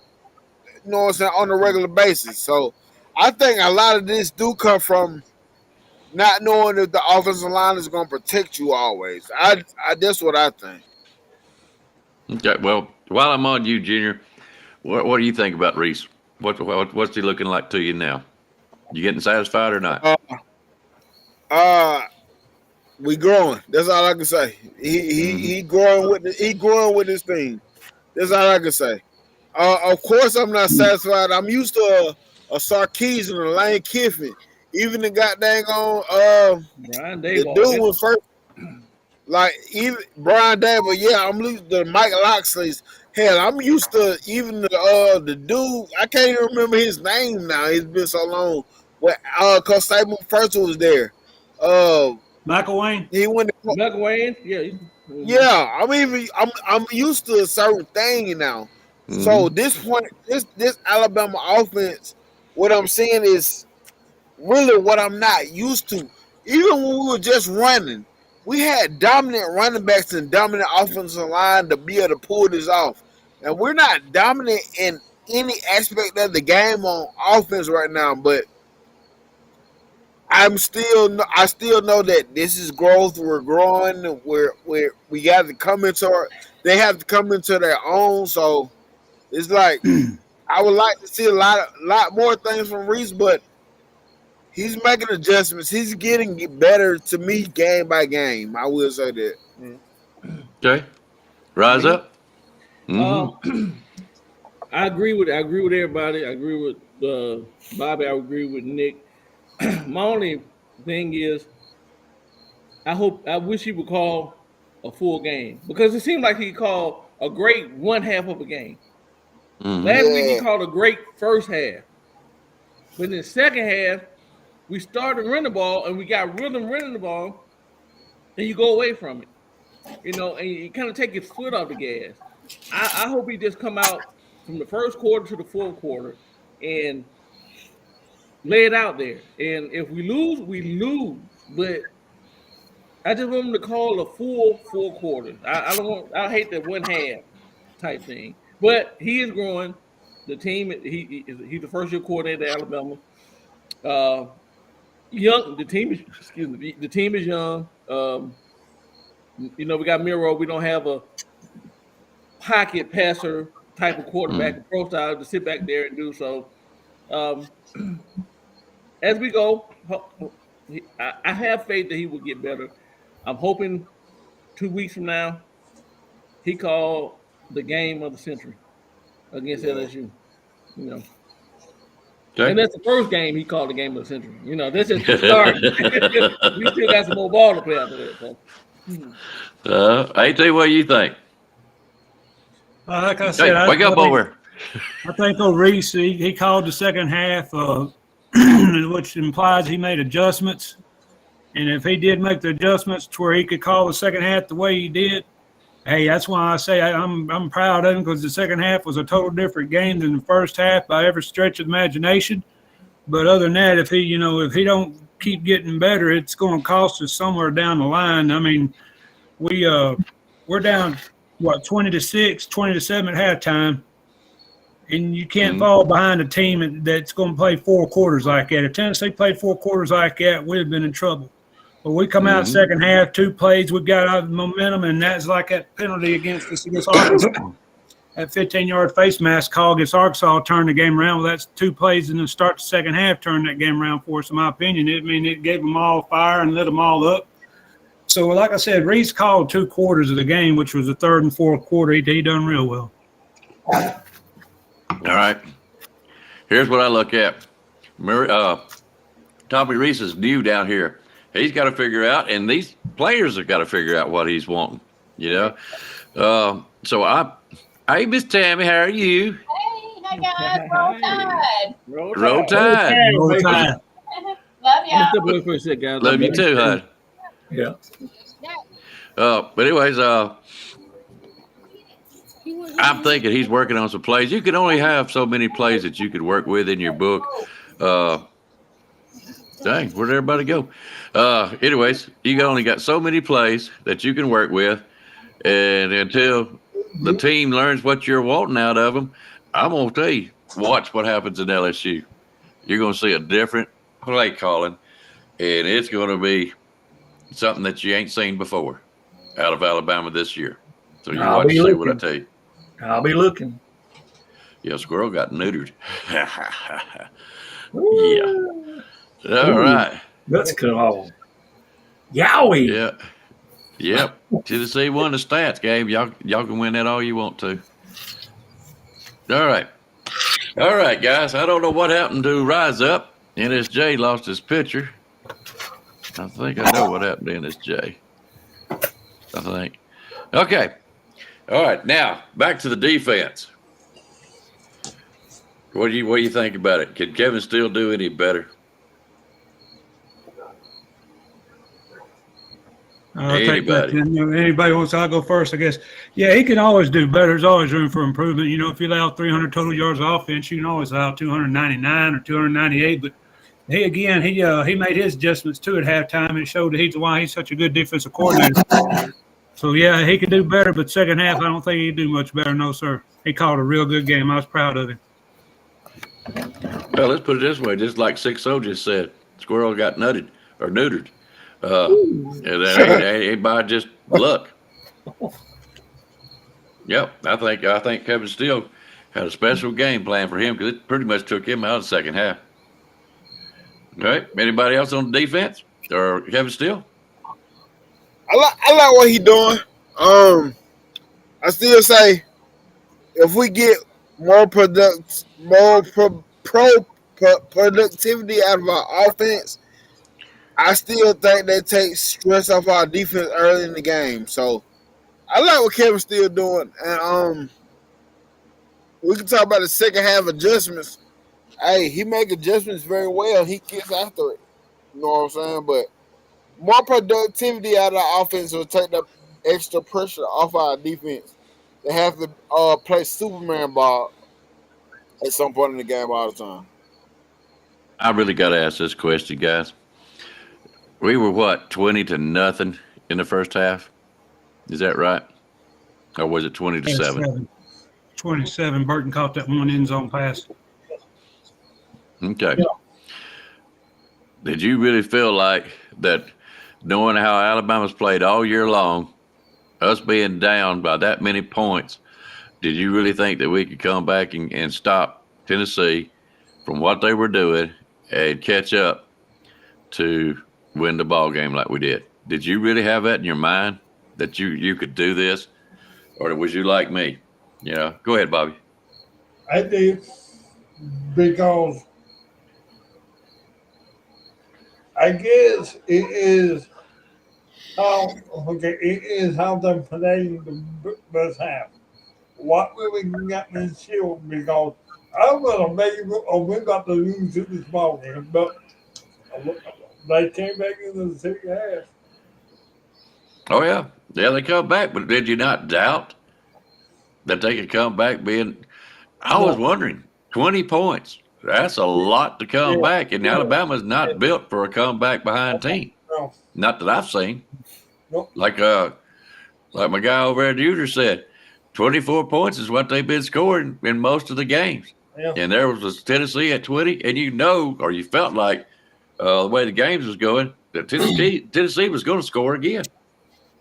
on a regular basis. So I think a lot of this do come from not knowing if the offensive line is going to protect you always. That's what I think. Okay, well, while I'm on you, Junior, what do you think about Reese? What's he looking like to you now? You getting satisfied or not? We growing. That's all I can say. He growing with this thing. That's all I can say. Of course, I'm not satisfied. I'm used to a Sarkisian and a Lane Kiffin. Even the goddamn Brian the Daboll. dude was first. Like even Brian Dable, yeah, I'm used to Mike Loxley's. Hell, I'm used to even the dude. I can't even remember his name now. It's been so long. When cause Simon first was there. Michael Wayne. He went. McWayne, yeah. Yeah, I'm used to a certain thing now. So Mhm. this point, this Alabama offense, what I'm saying is really what I'm not used to. Even when we were just running, we had dominant running backs and dominant offensive line to be able to pull this off. And we're not dominant in any aspect of the game on offense right now, but I still know that this is growth. We're growing. We got to come into they have to come into their own. So it's like I would like to see a lot more things from Reese, but he's making adjustments. He's getting better to me game by game. I will say that. Okay. Rise Me? up. Mm-hmm. I agree with everybody. I agree with Bobby. I agree with Nick. My only thing is, I wish he would call a full game because it seemed like he called a great one half of a game. Mm-hmm. Last week he Yeah, called a great first half, but in the second half we started running the ball and we got rhythm running the ball, and you go away from it, and you kind of take his foot off the gas. I hope he just come out from the first quarter to the fourth quarter and lay it out there. And if we lose, we lose. But I just want him to call a full four quarters. I don't want. I hate that one half type thing. But he is growing. The team. He's the first year coordinator at Alabama. Uh, young. The team is. Excuse me. The team is young. We got Miro. We don't have a pocket passer type of quarterback Mm-hmm. profile to sit back there and do so. Um, as we go, I have faith that he will get better. I'm hoping 2 weeks from now he called the game of the century against yeah. LSU. You know, and Okay. that's the first game he called the game of the century. This is the start. We still got some more ball to play after that. So. AT, what do you think? Like I Hey, said, wake up over. I think Reese he called the second half, which implies he made adjustments. And if he did make the adjustments to where he could call the second half the way he did, hey, that's why I say I'm proud of him, because the second half was a total different game than the first half by every stretch of the imagination. But other than that, if he don't keep getting better, it's going to cost us somewhere down the line. I mean, we're down 20-6, 20-7 at halftime, and you can't Mm-hmm. fall behind a team that's going to play four quarters like that. If Tennessee played four quarters like that, we'd have been in trouble. But we come out Mm-hmm. second half, two plays, we've got out of the momentum, and that's like that penalty against Arkansas. That 15-yard face mask call against Arkansas turned the game around. Well, that's two plays in the start the second half turned that game around for us, in my opinion. It gave them all fire and lit them all up. So, like I said, Reese called 2 quarters of the game, which was the third and fourth quarter. He done real well. All right. Here's what I look at. Tommy Reese is new down here. He's got to figure out, and these players have got to figure out what he's wanting. Hey, Miss Tammy, how are you? Hey guys, roll tide. Roll Tide. Roll Tide. Love I'm y'all. step away for a second, guys. Love you too, hon. Yeah. But anyways, I'm thinking he's working on some plays. You can only have so many plays that you could work with in your book. Dang, where'd everybody go? Anyways, you only got so many plays that you can work with, and until the team learns what you're wanting out of them, I'm gonna tell you, watch what happens in LSU. You're gonna see a different play calling, and it's gonna be something that you ain't seen before out of Alabama this year. So you watch and see what I tell you. I'll be looking. Yeah, squirrel got neutered. Yeah. All right. That's cool. Yowie. Yeah. Yep. Tennessee won the stats game. Y'all can win that all you want to. All right. All right, guys. I don't know what happened to Rise Up. NSJ lost his pitcher. I think I know what happened to NSJ. I think. Okay. All right. Now back to the defense. What do you think about it? Can Kevin Steele do any better? I'll take that. Anybody? Anybody wants? I'll go first, I guess. Yeah, he can always do better. There's always room for improvement. If you allow 300 total yards of offense, you can always allow 299 or 298. But he made his adjustments too at halftime, and it showed that why he's such a good defensive coordinator. So yeah, he could do better. But second half, I don't think he'd do much better. No, sir. He called a real good game. I was proud of him. Well, let's put it this way: just like 6-0 just said, Squirrel got nutted or neutered. And that ain't by just luck. Yep, I think Kevin Steele had a special game plan for him because it pretty much took him out of the second half. All right, anybody else on the defense or Kevin Steele? I like what he's doing. I still say if we get more productivity out of our offense, I still think they take stress off our defense early in the game. So I like what Kevin's still doing. And we can talk about the second half adjustments. Hey, he make adjustments very well. He gets after it. You know what I'm saying? But more productivity out of our offense will take the extra pressure off our defense. They have to play Superman ball at some point in the game all the time. I really got to ask this question, guys. We were 20-0 in the first half? Is that right? Or was it 20-7? 27. Burton caught that one end zone pass. Okay. Yeah. Did you really feel like that, knowing how Alabama's played all year long, us being down by that many points, did you really think that we could come back and stop Tennessee from what they were doing and catch up to win the ball game like we did? Did you really have that in your mind that you could do this, or was you like me? Go ahead, Bobby. I did, because I guess it is how they played the first half. What really got me chilled, because I was maybe we got to lose to this ball game, but they came back in the second half. Oh, yeah. Yeah, they come back. But did you not doubt that they could come back I was wondering, 20 points. That's a lot to come back. And Alabama's not built for a comeback behind team. No. Not that I've seen. Nope. Like my guy over at Uter said, 24 points is what they've been scoring in most of the games. Yeah. And there was Tennessee at 20, and you felt like the way the games was going, that Tennessee was going to score again.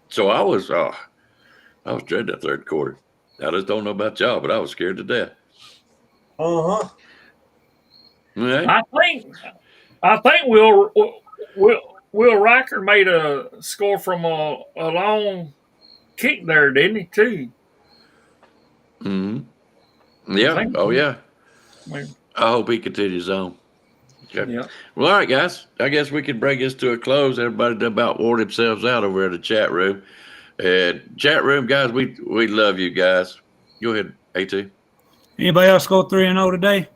So I was dreading that third quarter. I just don't know about y'all, but I was scared to death. Uh-huh. Right. I think Will Riker made a score from a long kick there, didn't he, too? Mm-hmm. Yeah. Oh, yeah. I hope he continues on. Okay. Yeah. Well, all right, guys. I guess we can bring this to a close. Everybody about wore themselves out over in the chat room. And chat room, guys, we love you guys. Go ahead, A2. Anybody else go 3-0 today?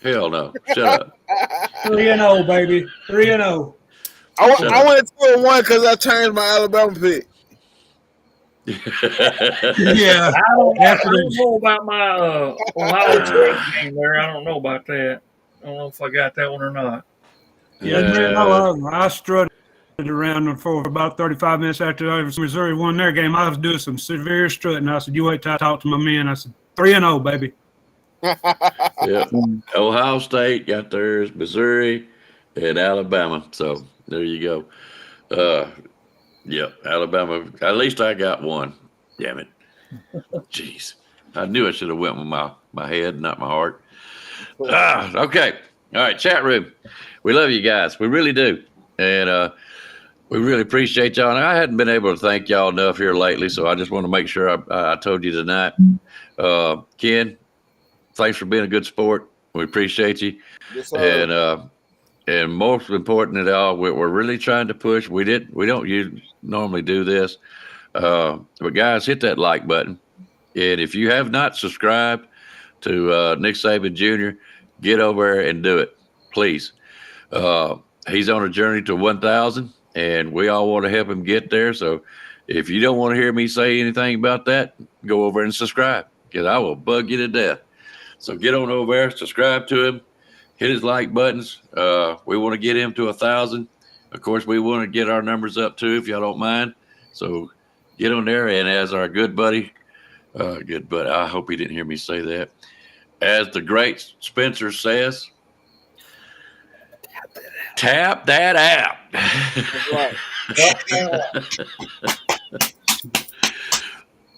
Hell no. Shut up. 3-0, baby. 3-0. I went 2-1 because I changed my Alabama pick. Yeah. I don't know about my Ohio State game there. I don't know about that. I don't know if I got that one or not. Yeah, I strutted around for about 35 minutes after Missouri won their game. I was doing some severe strutting. I said, you wait till I talk to my men. I said, 3-0, baby. Yeah. Ohio State got theirs, Missouri, and Alabama. So there you go. Yeah, Alabama. At least I got one. Damn it. Jeez. I knew I should have went with my head, not my heart. Okay. All right, chat room. We love you guys. We really do. And we really appreciate y'all. And I hadn't been able to thank y'all enough here lately, so I just want to make sure I told you tonight. Ken, thanks for being a good sport. We appreciate you. Yes, sir. And and most important of all, we're really trying to push. We don't normally do this, but guys, hit that like button. And if you have not subscribed to Nick Saban Jr., get over there and do it, please. He's on a journey to 1,000, and we all want to help him get there. So if you don't want to hear me say anything about that, go over and subscribe, because I will bug you to death. So get on over there, subscribe to him, hit his like buttons. We want to get him to 1,000. Of course, we want to get our numbers up too, if y'all don't mind. So get on there, and as our good buddy, I hope he didn't hear me say that. As the great Spencer says, tap that app.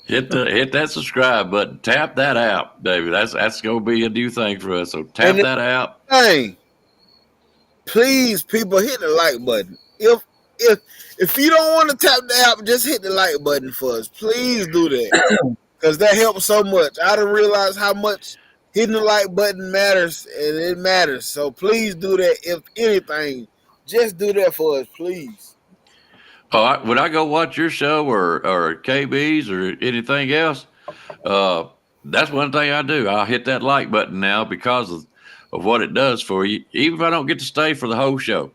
Hit that subscribe button. Tap that app, baby. That's gonna be a new thing for us. So tap that app. Hey, please, people, hit the like button. If you don't want to tap the app, just hit the like button for us. Please do that, because that helps so much. I didn't realize how much hitting the like button matters, and it matters. So please do that. If anything, just do that for us, please. When I go watch your show or KB's or anything else, that's one thing I do. I'll hit that like button now because of what it does for you. Even if I don't get to stay for the whole show,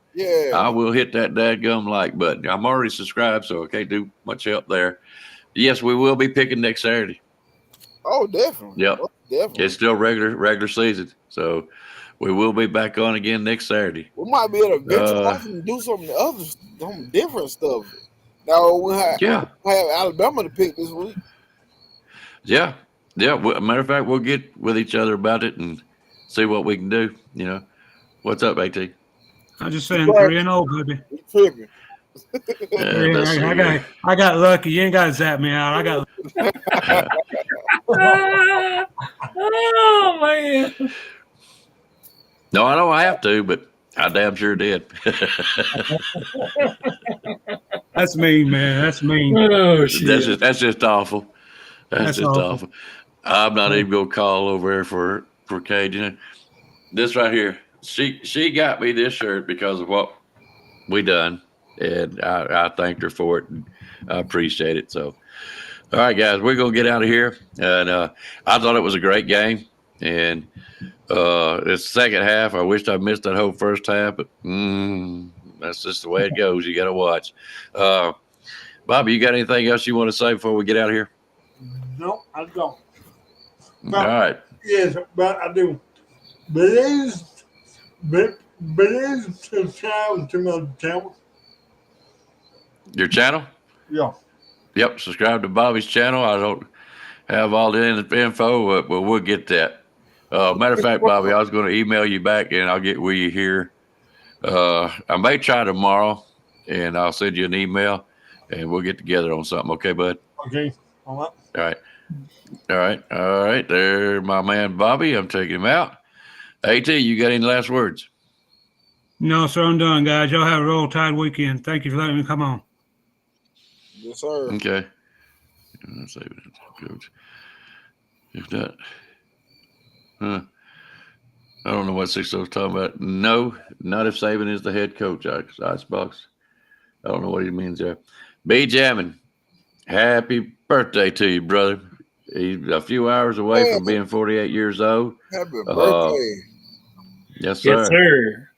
I will hit that dadgum like button. I'm already subscribed, so I can't do much help there. Yes, we will be picking next Saturday. Oh, definitely. Yep. Oh, definitely. It's still regular season, so we will be back on again next Saturday. We might be able to venture off and do some different stuff. Now we have Alabama to pick this week. Yeah. Matter of fact, we'll get with each other about it and see what we can do. You know, what's up, AT? I'm just saying 3-0, baby. Tripping. I got lucky. You ain't got to zap me out. I got. Oh man. No, I don't have to, but I damn sure did. That's mean, man. That's mean. Oh, shit. That's just awful. That's just awful. I'm not even gonna call over there for Cajun. This right here, she got me this shirt because of what we done, and I thanked her for it, and I appreciate it. So, all right, guys, we're gonna get out of here. And I thought it was a great game, and it's the second half. I wished I missed that whole first half, but that's just the way it goes. You got to watch. Bobby, you got anything else you want to say before we get out of here? No, I don't. But, all right. Yes, but I do. Please subscribe to my channel. Your channel? Yeah. Yep, subscribe to Bobby's channel. I don't have all the info, but we'll get that. Matter of fact, Bobby, I was going to email you back, and I'll get with you here. I may try tomorrow, and I'll send you an email, and we'll get together on something. Okay, bud? Okay. All right. All right. There, my man Bobby. I'm taking him out. AT, you got any last words? No, sir. I'm done, guys. Y'all have a roll tide weekend. Thank you for letting me come on. Yes, sir. Okay. If not, I don't know what 6 was talking about. No, not if Saban is the head coach. Icebox. I don't know what he means there. B Jamming. Happy birthday to you, brother. He's a few hours away from being 48 years old. Happy birthday. Yes, sir. Yes, sir.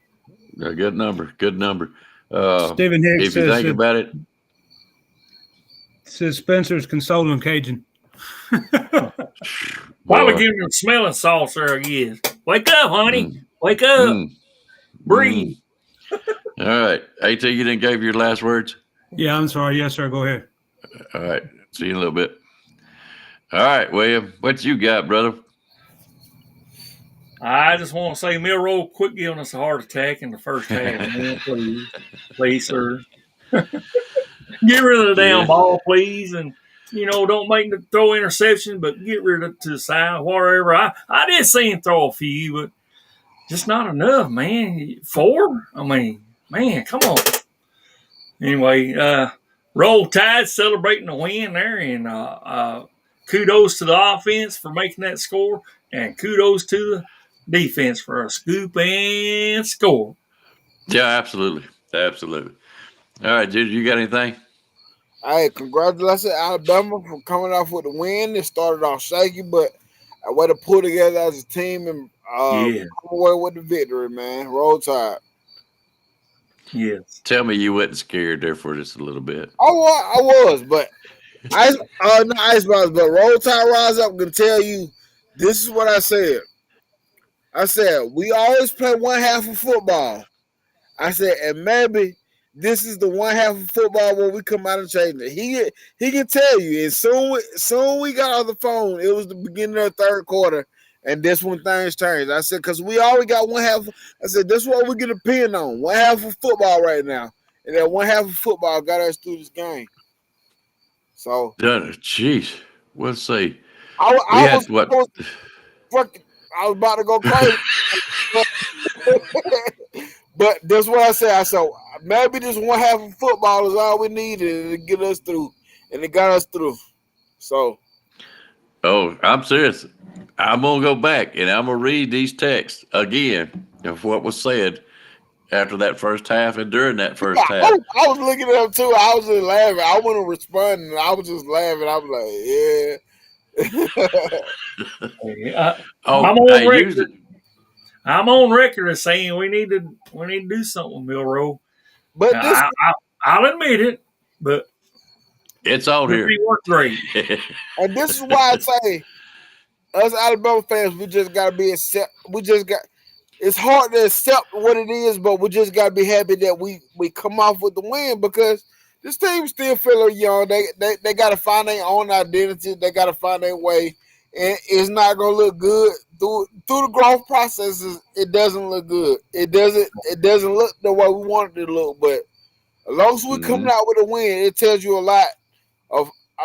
A good number. Good number. Stephen Hicks if you think about it. Says Spencer's consoling Cajun. Why would give him smelling saucer, I guess. Wake up, honey. Wake up. Breathe. All right. AT, you didn't give your last words? Yeah, I'm sorry. Yes, sir. Go ahead. All right. See you in a little bit. All right, William. What you got, brother? I just want to say, Milroe, quit giving us a heart attack in the first half, man, please. Please, sir. Get rid of the damn ball, please, and, don't make him throw interception, but get rid of it to the side, whatever. I did see him throw a few, but just not enough, man. 4? I mean, man, come on. Anyway, Roll Tide celebrating the win there, and kudos to the offense for making that score, and kudos to the defense for a scoop and score. Yeah, absolutely. Absolutely. All right, dude, you got anything? Hey, congratulations, Alabama, for coming off with a win. It started off shaky, but a way to pull together as a team and Yeah. come away with the victory, man. Roll Tide. Yes. Tell me you wasn't scared there for just a little bit. I was, but not Icebox, but Roll Tide Rise Up can tell you this is what I said. I said, we always play one half of football. I said, and maybe this is the one half of football where we come out and change it. He can tell you. And soon we got on the phone. It was the beginning of the third quarter, and this when things changed. I said, because we always got one half. I said, this is what we get a pin on. One half of football right now, and that one half of football got us through this game. So, Jeez, we'll see. I was about to go crazy. But that's what I said. I said maybe this one half of football is all we needed to get us through, and it got us through. So, I'm serious. I'm gonna go back and I'm gonna read these texts again of what was said after that first half and during that first half. I was looking at them too. I was just laughing. I wasn't responding. I was just laughing. I was like, yeah. I'm on record as saying we need to do something, Milrow. But I'll admit it, but it's on here. Work great. And this is why I say, us Alabama fans, we just gotta be it's hard to accept what it is, but we just gotta be happy that we come off with the win because this team still feeling young. They gotta find their own identity. They gotta find their way, and it's not gonna look good through the growth processes. It doesn't look good. It doesn't look the way we want it to look. But as long as we coming out with a win, it tells you a lot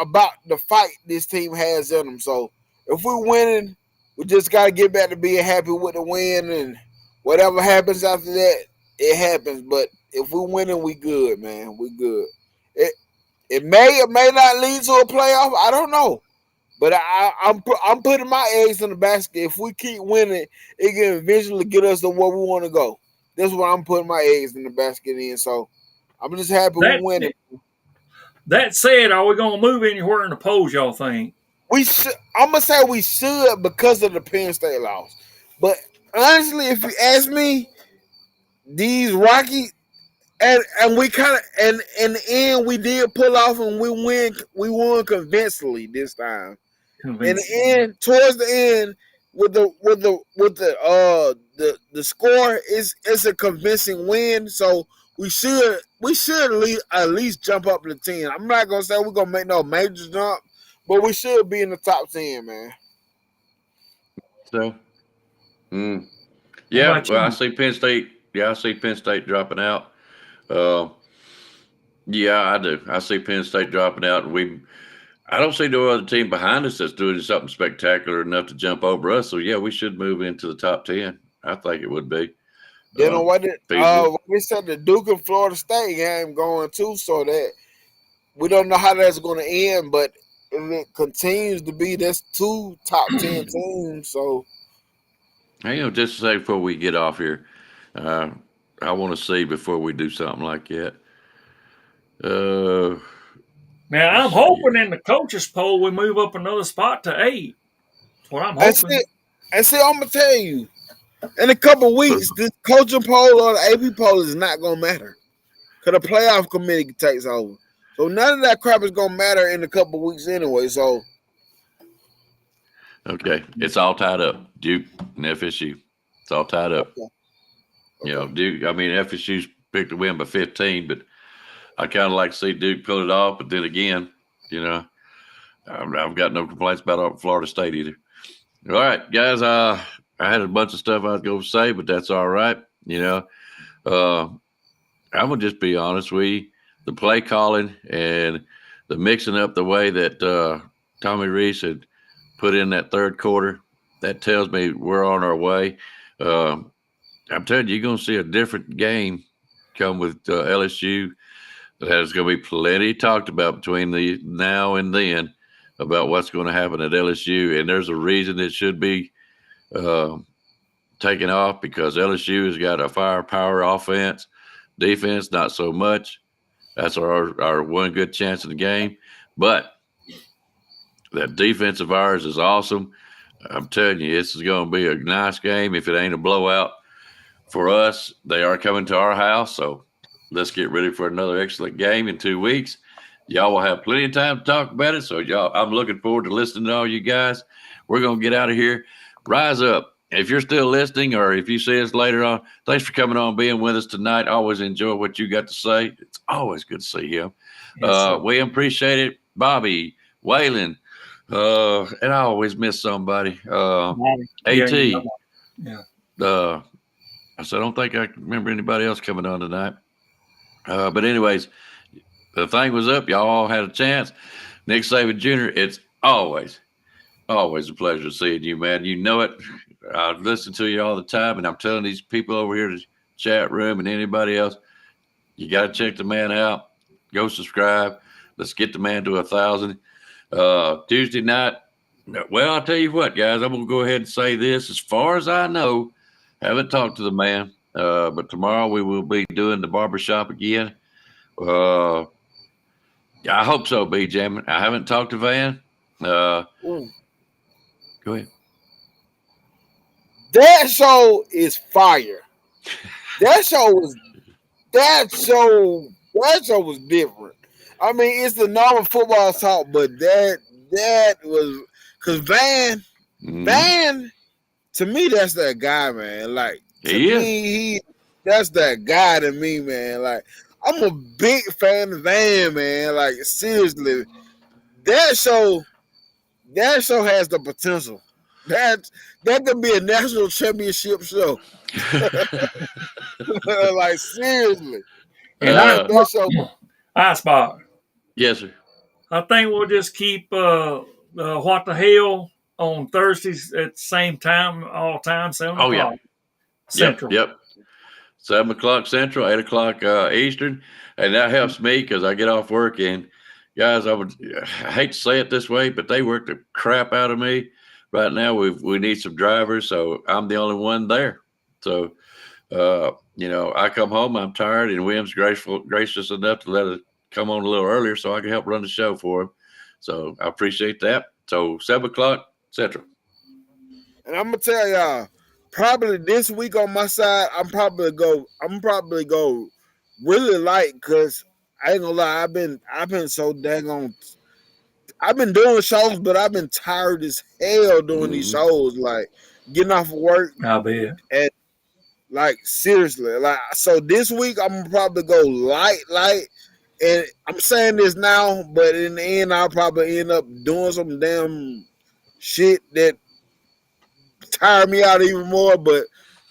about the fight this team has in them. So if we're winning, we just got to get back to being happy with the win, and whatever happens after that, it happens. But if we're winning, we good, man. We good. It may or may not lead to a playoff. I don't know. But I'm putting my eggs in the basket. If we keep winning, it can eventually get us to where we want to go. That's what I'm putting my eggs in the basket in. So I'm just happy we're winning. That said, are we going to move anywhere in the polls, y'all think? I'm going to say we should because of the Penn State loss. But honestly, if you ask me, these Rocky, and we kind of, and in the end, we did pull off and we won convincingly this time. In the end, towards the end, with the score, it's a convincing win. So we should at least jump up to 10. I'm not gonna say we're gonna make no major jump, but we should be in the top 10, man. So, yeah. Well, I see Penn State. Yeah, I see Penn State dropping out. Yeah, I do. I see Penn State dropping out, and I don't see no other team behind us that's doing something spectacular enough to jump over us. So yeah, we should move into the top 10. I think it would be. You know what? We said the Duke and Florida State game going too, so that we don't know how that's going to end, but it continues to be that's 2 top 10 teams. So, just to say before we get off here, I want to see before we do something like that. Now I'm hoping in the coaches poll we move up another spot to 8. That's what I'm hoping. And see, I'm gonna tell you, in a couple of weeks, this coaching poll or the AP poll is not gonna matter, because the playoff committee takes over. So none of that crap is gonna matter in a couple of weeks anyway. So, okay, it's all tied up. Duke and FSU, it's all tied up. Okay. Duke. I mean, FSU's picked to win by 15, but I kind of like to see Duke pull it off. But then again, I've got no complaints about Florida State either. All right, guys. I had a bunch of stuff I was going to say, but that's all right. I'm gonna just be honest. The play calling and the mixing up the way that Tommy Rees had put in that third quarter, that tells me we're on our way. I'm telling you, you're going to see a different game come with LSU. There's going to be plenty talked about between the now and then about what's going to happen at LSU. And there's a reason it should be taken off, because LSU has got a firepower offense. Defense, not so much. That's our one good chance in the game. But that defense of ours is awesome. I'm telling you, this is going to be a nice game. If it ain't a blowout for us, they are coming to our house. So let's get ready for another excellent game in 2 weeks. Y'all will have plenty of time to talk about it. So, y'all, I'm looking forward to listening to all you guys. We're going to get out of here. Rise up. If you're still listening or if you see us later on, thanks for coming on, being with us tonight. Always enjoy what you got to say. It's always good to see him. Yes, we appreciate it. Bobby, Waylon, and I always miss somebody. AT. Yeah. I said, I don't think I can remember anybody else coming on tonight. But anyways, the thing was up. Y'all all had a chance. Nick Saban Jr., it's always a pleasure seeing you, man. You know it. I listen to you all the time, and I'm telling these people over here in the chat room and anybody else, you got to check the man out. Go subscribe. Let's get the man to 1,000. Tuesday night. Well, I'll tell you what, guys. I'm going to go ahead and say this. As far as I know, haven't talked to the man, but tomorrow we will be doing the barbershop again. I hope so, B-Jammin. I haven't talked to Van. Go ahead. That show is fire. That show was different. I mean, it's the normal football talk, but that was because Van, to me, that's that guy, man. Like that's that guy to me, man. Like I'm a big fan of Van, man. Like seriously, that show has the potential. That could be a national championship show. Like seriously. And I spot. Yes, sir. I think we'll just keep What the Hell on Thursdays at the same time, all time, 7 o'clock. Yeah. Central. Yep. 7 o'clock Central, 8 o'clock Eastern. And that helps me because I get off work. And, guys, I hate to say it this way, but they work the crap out of me. Right now, we need some drivers, so I'm the only one there. So, I come home, I'm tired, and William's gracious enough to let us come on a little earlier so I can help run the show for him. So I appreciate that. So 7 o'clock Central. And I'm gonna tell y'all, probably this week on my side, I'm probably go really light because I ain't gonna lie, I've been so daggone. I've been doing shows, but I've been tired as hell doing these shows, like getting off of work. I bet. And like seriously, like so this week I'm gonna probably go light. And I'm saying this now, but in the end I'll probably end up doing some damn shit that tire me out even more. But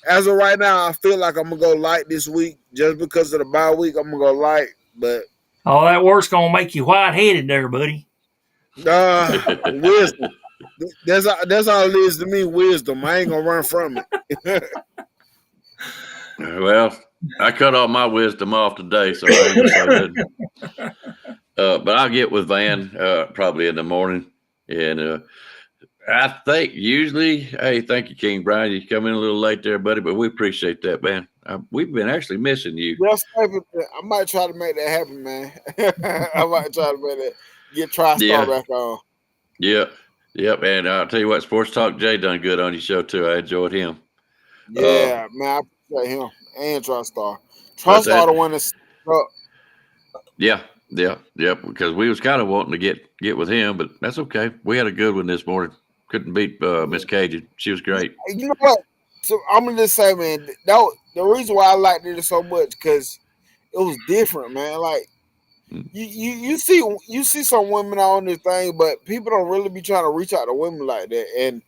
as of right now, I feel like I'm gonna go light this week just because of the bye week. I'm gonna go light, but all that work's gonna make you white-headed there, buddy. Wisdom. That's all it is to me. Wisdom. I ain't gonna run from it. Well, I cut all my wisdom off today, so I ain't gonna say but I'll get with Van probably in the morning, and I think usually, hey, thank you, King Brian. You come in a little late there, buddy, but we appreciate that, man. We've been actually missing you. Yes, I might try to make that happen, man. I might try to make that. Get TriStar back on. Yep. And I'll tell you what, Sports Talk Jay done good on your show too. I enjoyed him. Yeah, man, I appreciate him and TriStar. TriStar the one that's up. Yeah. Because we was kind of wanting to get with him, but that's okay. We had a good one this morning. Couldn't beat Miss Cajun. She was great. You know what? So I'm gonna just say, man, the reason why I liked it so much because it was different, man. Like. You see some women on this thing, but people don't really be trying to reach out to women like that. And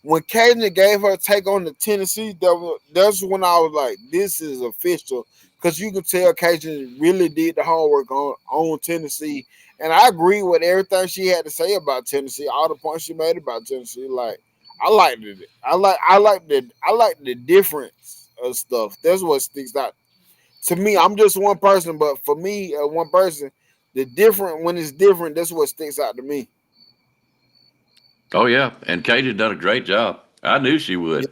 when Cajun gave her take on the Tennessee, that's when I was like, this is official. Because you could tell Cajun really did the homework on Tennessee. And I agree with everything she had to say about Tennessee, all the points she made about Tennessee. Like, I liked it. I like the difference of stuff. That's what sticks out. To me, I'm just one person, but for me, one person, when it's different, that's what sticks out to me. Oh yeah, and Cajun done a great job. I knew she would.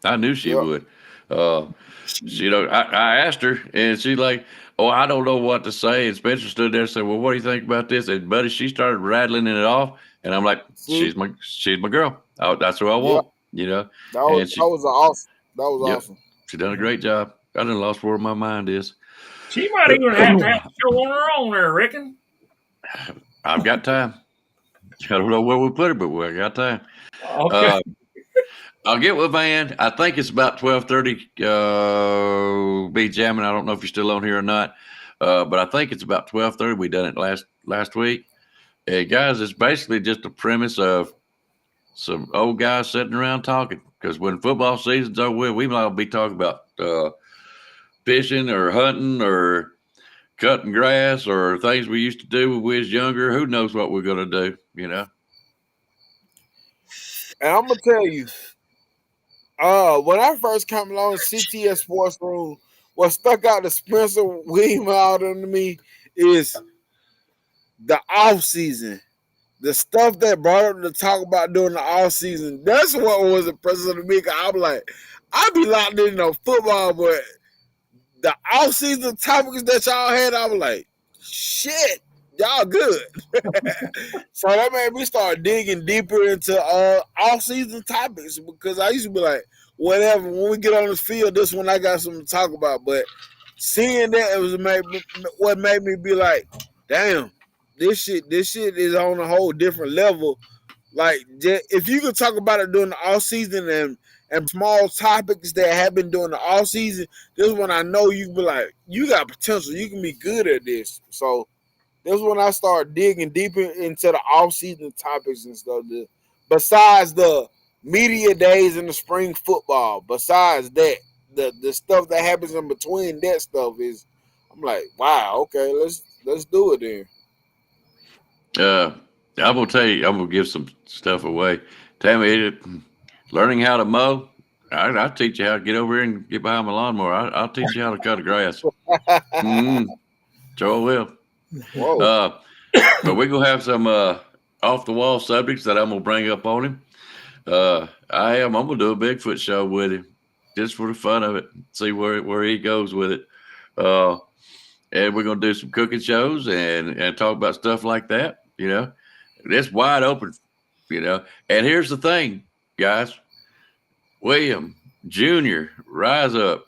I knew she would. I asked her, and she's like, "Oh, I don't know what to say." And Spencer stood there and said, "Well, what do you think about this?" And buddy, she started rattling it off, and I'm like, "She's my girl. That's who I want." That And she was awesome. That was awesome. she done a great job. I done lost where my mind is. She might even have to have a show on her own there, I reckon. I've got time. I don't know where we put her, but I got time. Okay. I'll get with Van. I think it's about 12:30. Be jamming. I don't know if you're still on here or not, but I think it's about 12:30. We done it last week. Hey guys, it's basically just a premise of some old guys sitting around talking. Because when football season's over, we might be talking about fishing or hunting or cutting grass or things we used to do when we was younger. Who knows what we're gonna do? And I'm gonna tell you, when I first came along CTS Sports Room, what stuck out to Spencer William out to me is the off season. The stuff that brought up to talk about during the off season. That's what was impressive to me. I'm like, I be locked in on football, but the off season topics that y'all had, I was like, shit, y'all good. So that made me start digging deeper into off season topics because I used to be like, whatever. When we get on the field, this one I got something to talk about. But seeing that what made me be like, damn. This shit is on a whole different level. Like, if you could talk about it during the off season and small topics that have been during the off season, this one I know you can be like, you got potential. You can be good at this. So this when I start digging deeper into the off season topics and stuff. Besides the media days and the spring football, besides that, the stuff that happens in between that stuff is, I'm like, wow, okay, let's do it then. I'm gonna tell you, I'm gonna give some stuff away. Tammy, learning how to mow. I'll teach you how to get over here and get behind my lawnmower. I'll teach you how to cut the grass. Sure will. Whoa. But we're gonna have some off the wall subjects that I'm gonna bring up on him. I'm gonna do a Bigfoot show with him just for the fun of it. See where he goes with it. And we're gonna do some cooking shows and talk about stuff like that. It's wide open. And here's the thing, guys. William Jr., rise up.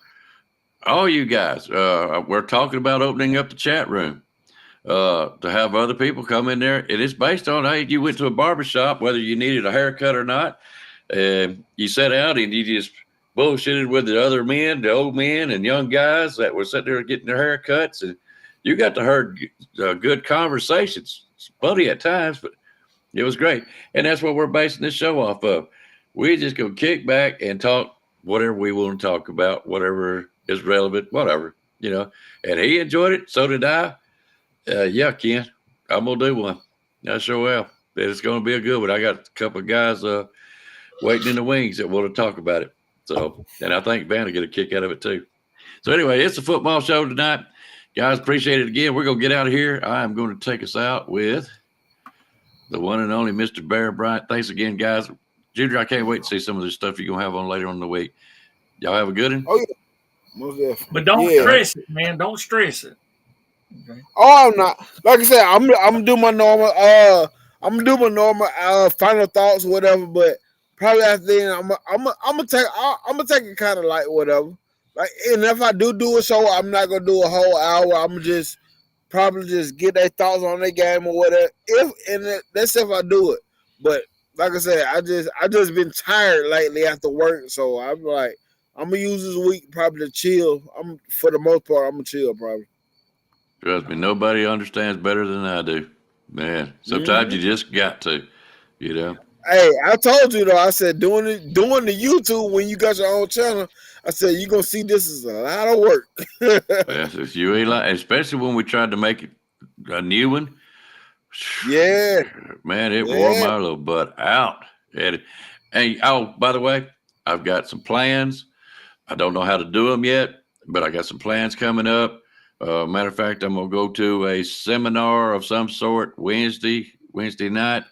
All you guys, we're talking about opening up the chat room to have other people come in there. It is based on, hey, you went to a barbershop, whether you needed a haircut or not. You sat out and you just bullshitted with the other men, the old men and young guys that were sitting there getting their haircuts. And you got to hear good conversations. It's funny at times, but it was great. And that's what we're basing this show off of. We just go kick back and talk whatever we want to talk about, whatever is relevant, whatever, And he enjoyed it. So did I. Yeah, Ken, I'm going to do one. I sure will. It's going to be a good one. I got a couple of guys waiting in the wings that want to talk about it. So, and I think Van will get a kick out of it too. So anyway, it's a football show tonight. Guys, appreciate it again. We're going to get out of here. I am going to take us out with the one and only Mr. Bear Bryant. Thanks again, guys. Junior, I can't wait to see some of this stuff you're going to have on later on in the week. Y'all have a good one. Oh, yeah. Most definitely. But don't stress it, man. Don't stress it. Okay. Oh, I'm not. Like I said, I'm gonna do my normal. Final thoughts, or whatever. But probably after then, I'm gonna take it kind of like whatever. Like, and if I do a show, I'm not gonna do a whole hour. I'm gonna just probably just get their thoughts on their game or whatever. That's if I do it. But like I said, I just been tired lately after work, so I'm like, I'm gonna use this week probably to chill. For the most part, I'm gonna chill probably. Trust me, nobody understands better than I do, man. Sometimes you just got to, Hey, I told you though. I said doing the YouTube when you got your own channel. I said you're gonna see this is a lot of work. If you ain't like, especially when we tried to make it a new one. Yeah, man, it wore my little butt out. And by the way, I've got some plans. I don't know how to do them yet, but I got some plans coming up. Matter of fact, I'm gonna go to a seminar of some sort Wednesday night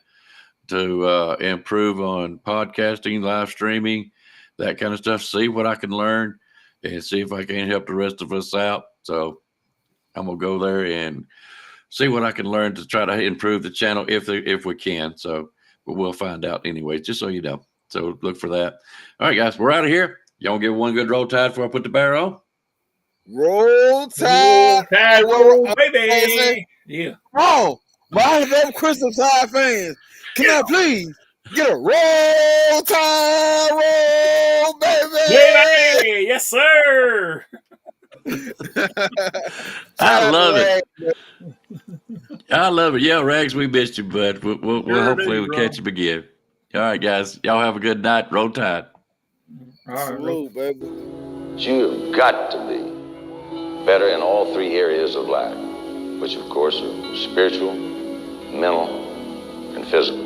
to improve on podcasting, live streaming, that kind of stuff. See what I can learn. and see if I can help the rest of us out. So I'm gonna go there and see what I can learn to try to improve the channel if we can. So, but we'll find out anyway, just so you know. So look for that. All right, guys, we're out of here. Y'all give one good roll tide before I put the bear on. Roll Roll Tide. Tide, roll, baby. Yeah. Oh, my them Crystal Tide fans. Can I please get a Roll Tide, roll, baby? Baby, yes, sir. I love it. I love it. Yeah, Rags, we missed you, bud. We'll Sure hopefully do, we'll bro. catch you again. All right, guys. Y'all have a good night. Roll Tide. All right, Salute, baby. You've got to be better in all three areas of life, which of course are spiritual, mental, and physical.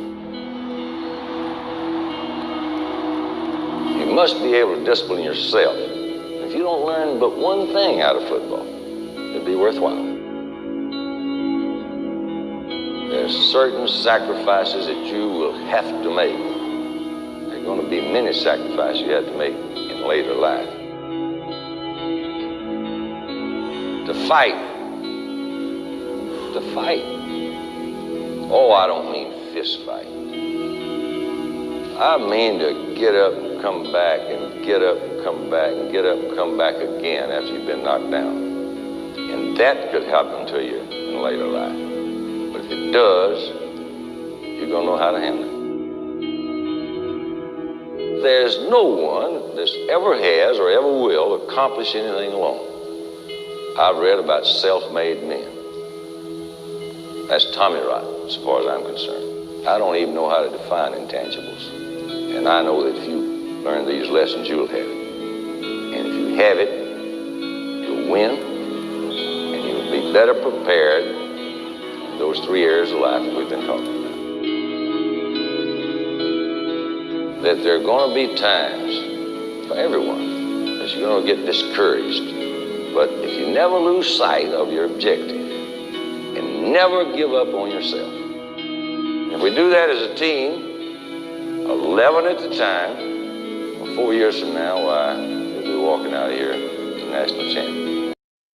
You must be able to discipline yourself. If you don't learn but one thing out of football, it'd be worthwhile. There's certain sacrifices that you will have to make. There are going to be many sacrifices you have to make in later life. To fight. Oh, I don't mean fist fight. I mean to get up and come back and get up and come back and get up and come back again after you've been knocked down. And that could happen to you in later life. But if it does, you're going to know how to handle it. There's no one that ever has or ever will accomplish anything alone. I've read about self-made men. That's Tommy rot, as far as I'm concerned. I don't even know how to define intangibles. And I know that if you learn these lessons, you'll have it. And if you have it, you'll win, and you'll be better prepared in those three areas of life that we've been talking about. That there are going to be times for everyone that you're going to get discouraged. But if you never lose sight of your objective and never give up on yourself, if we do that as a team, 11 at the time, 4 years from now, why, we'll be walking out of here national champion.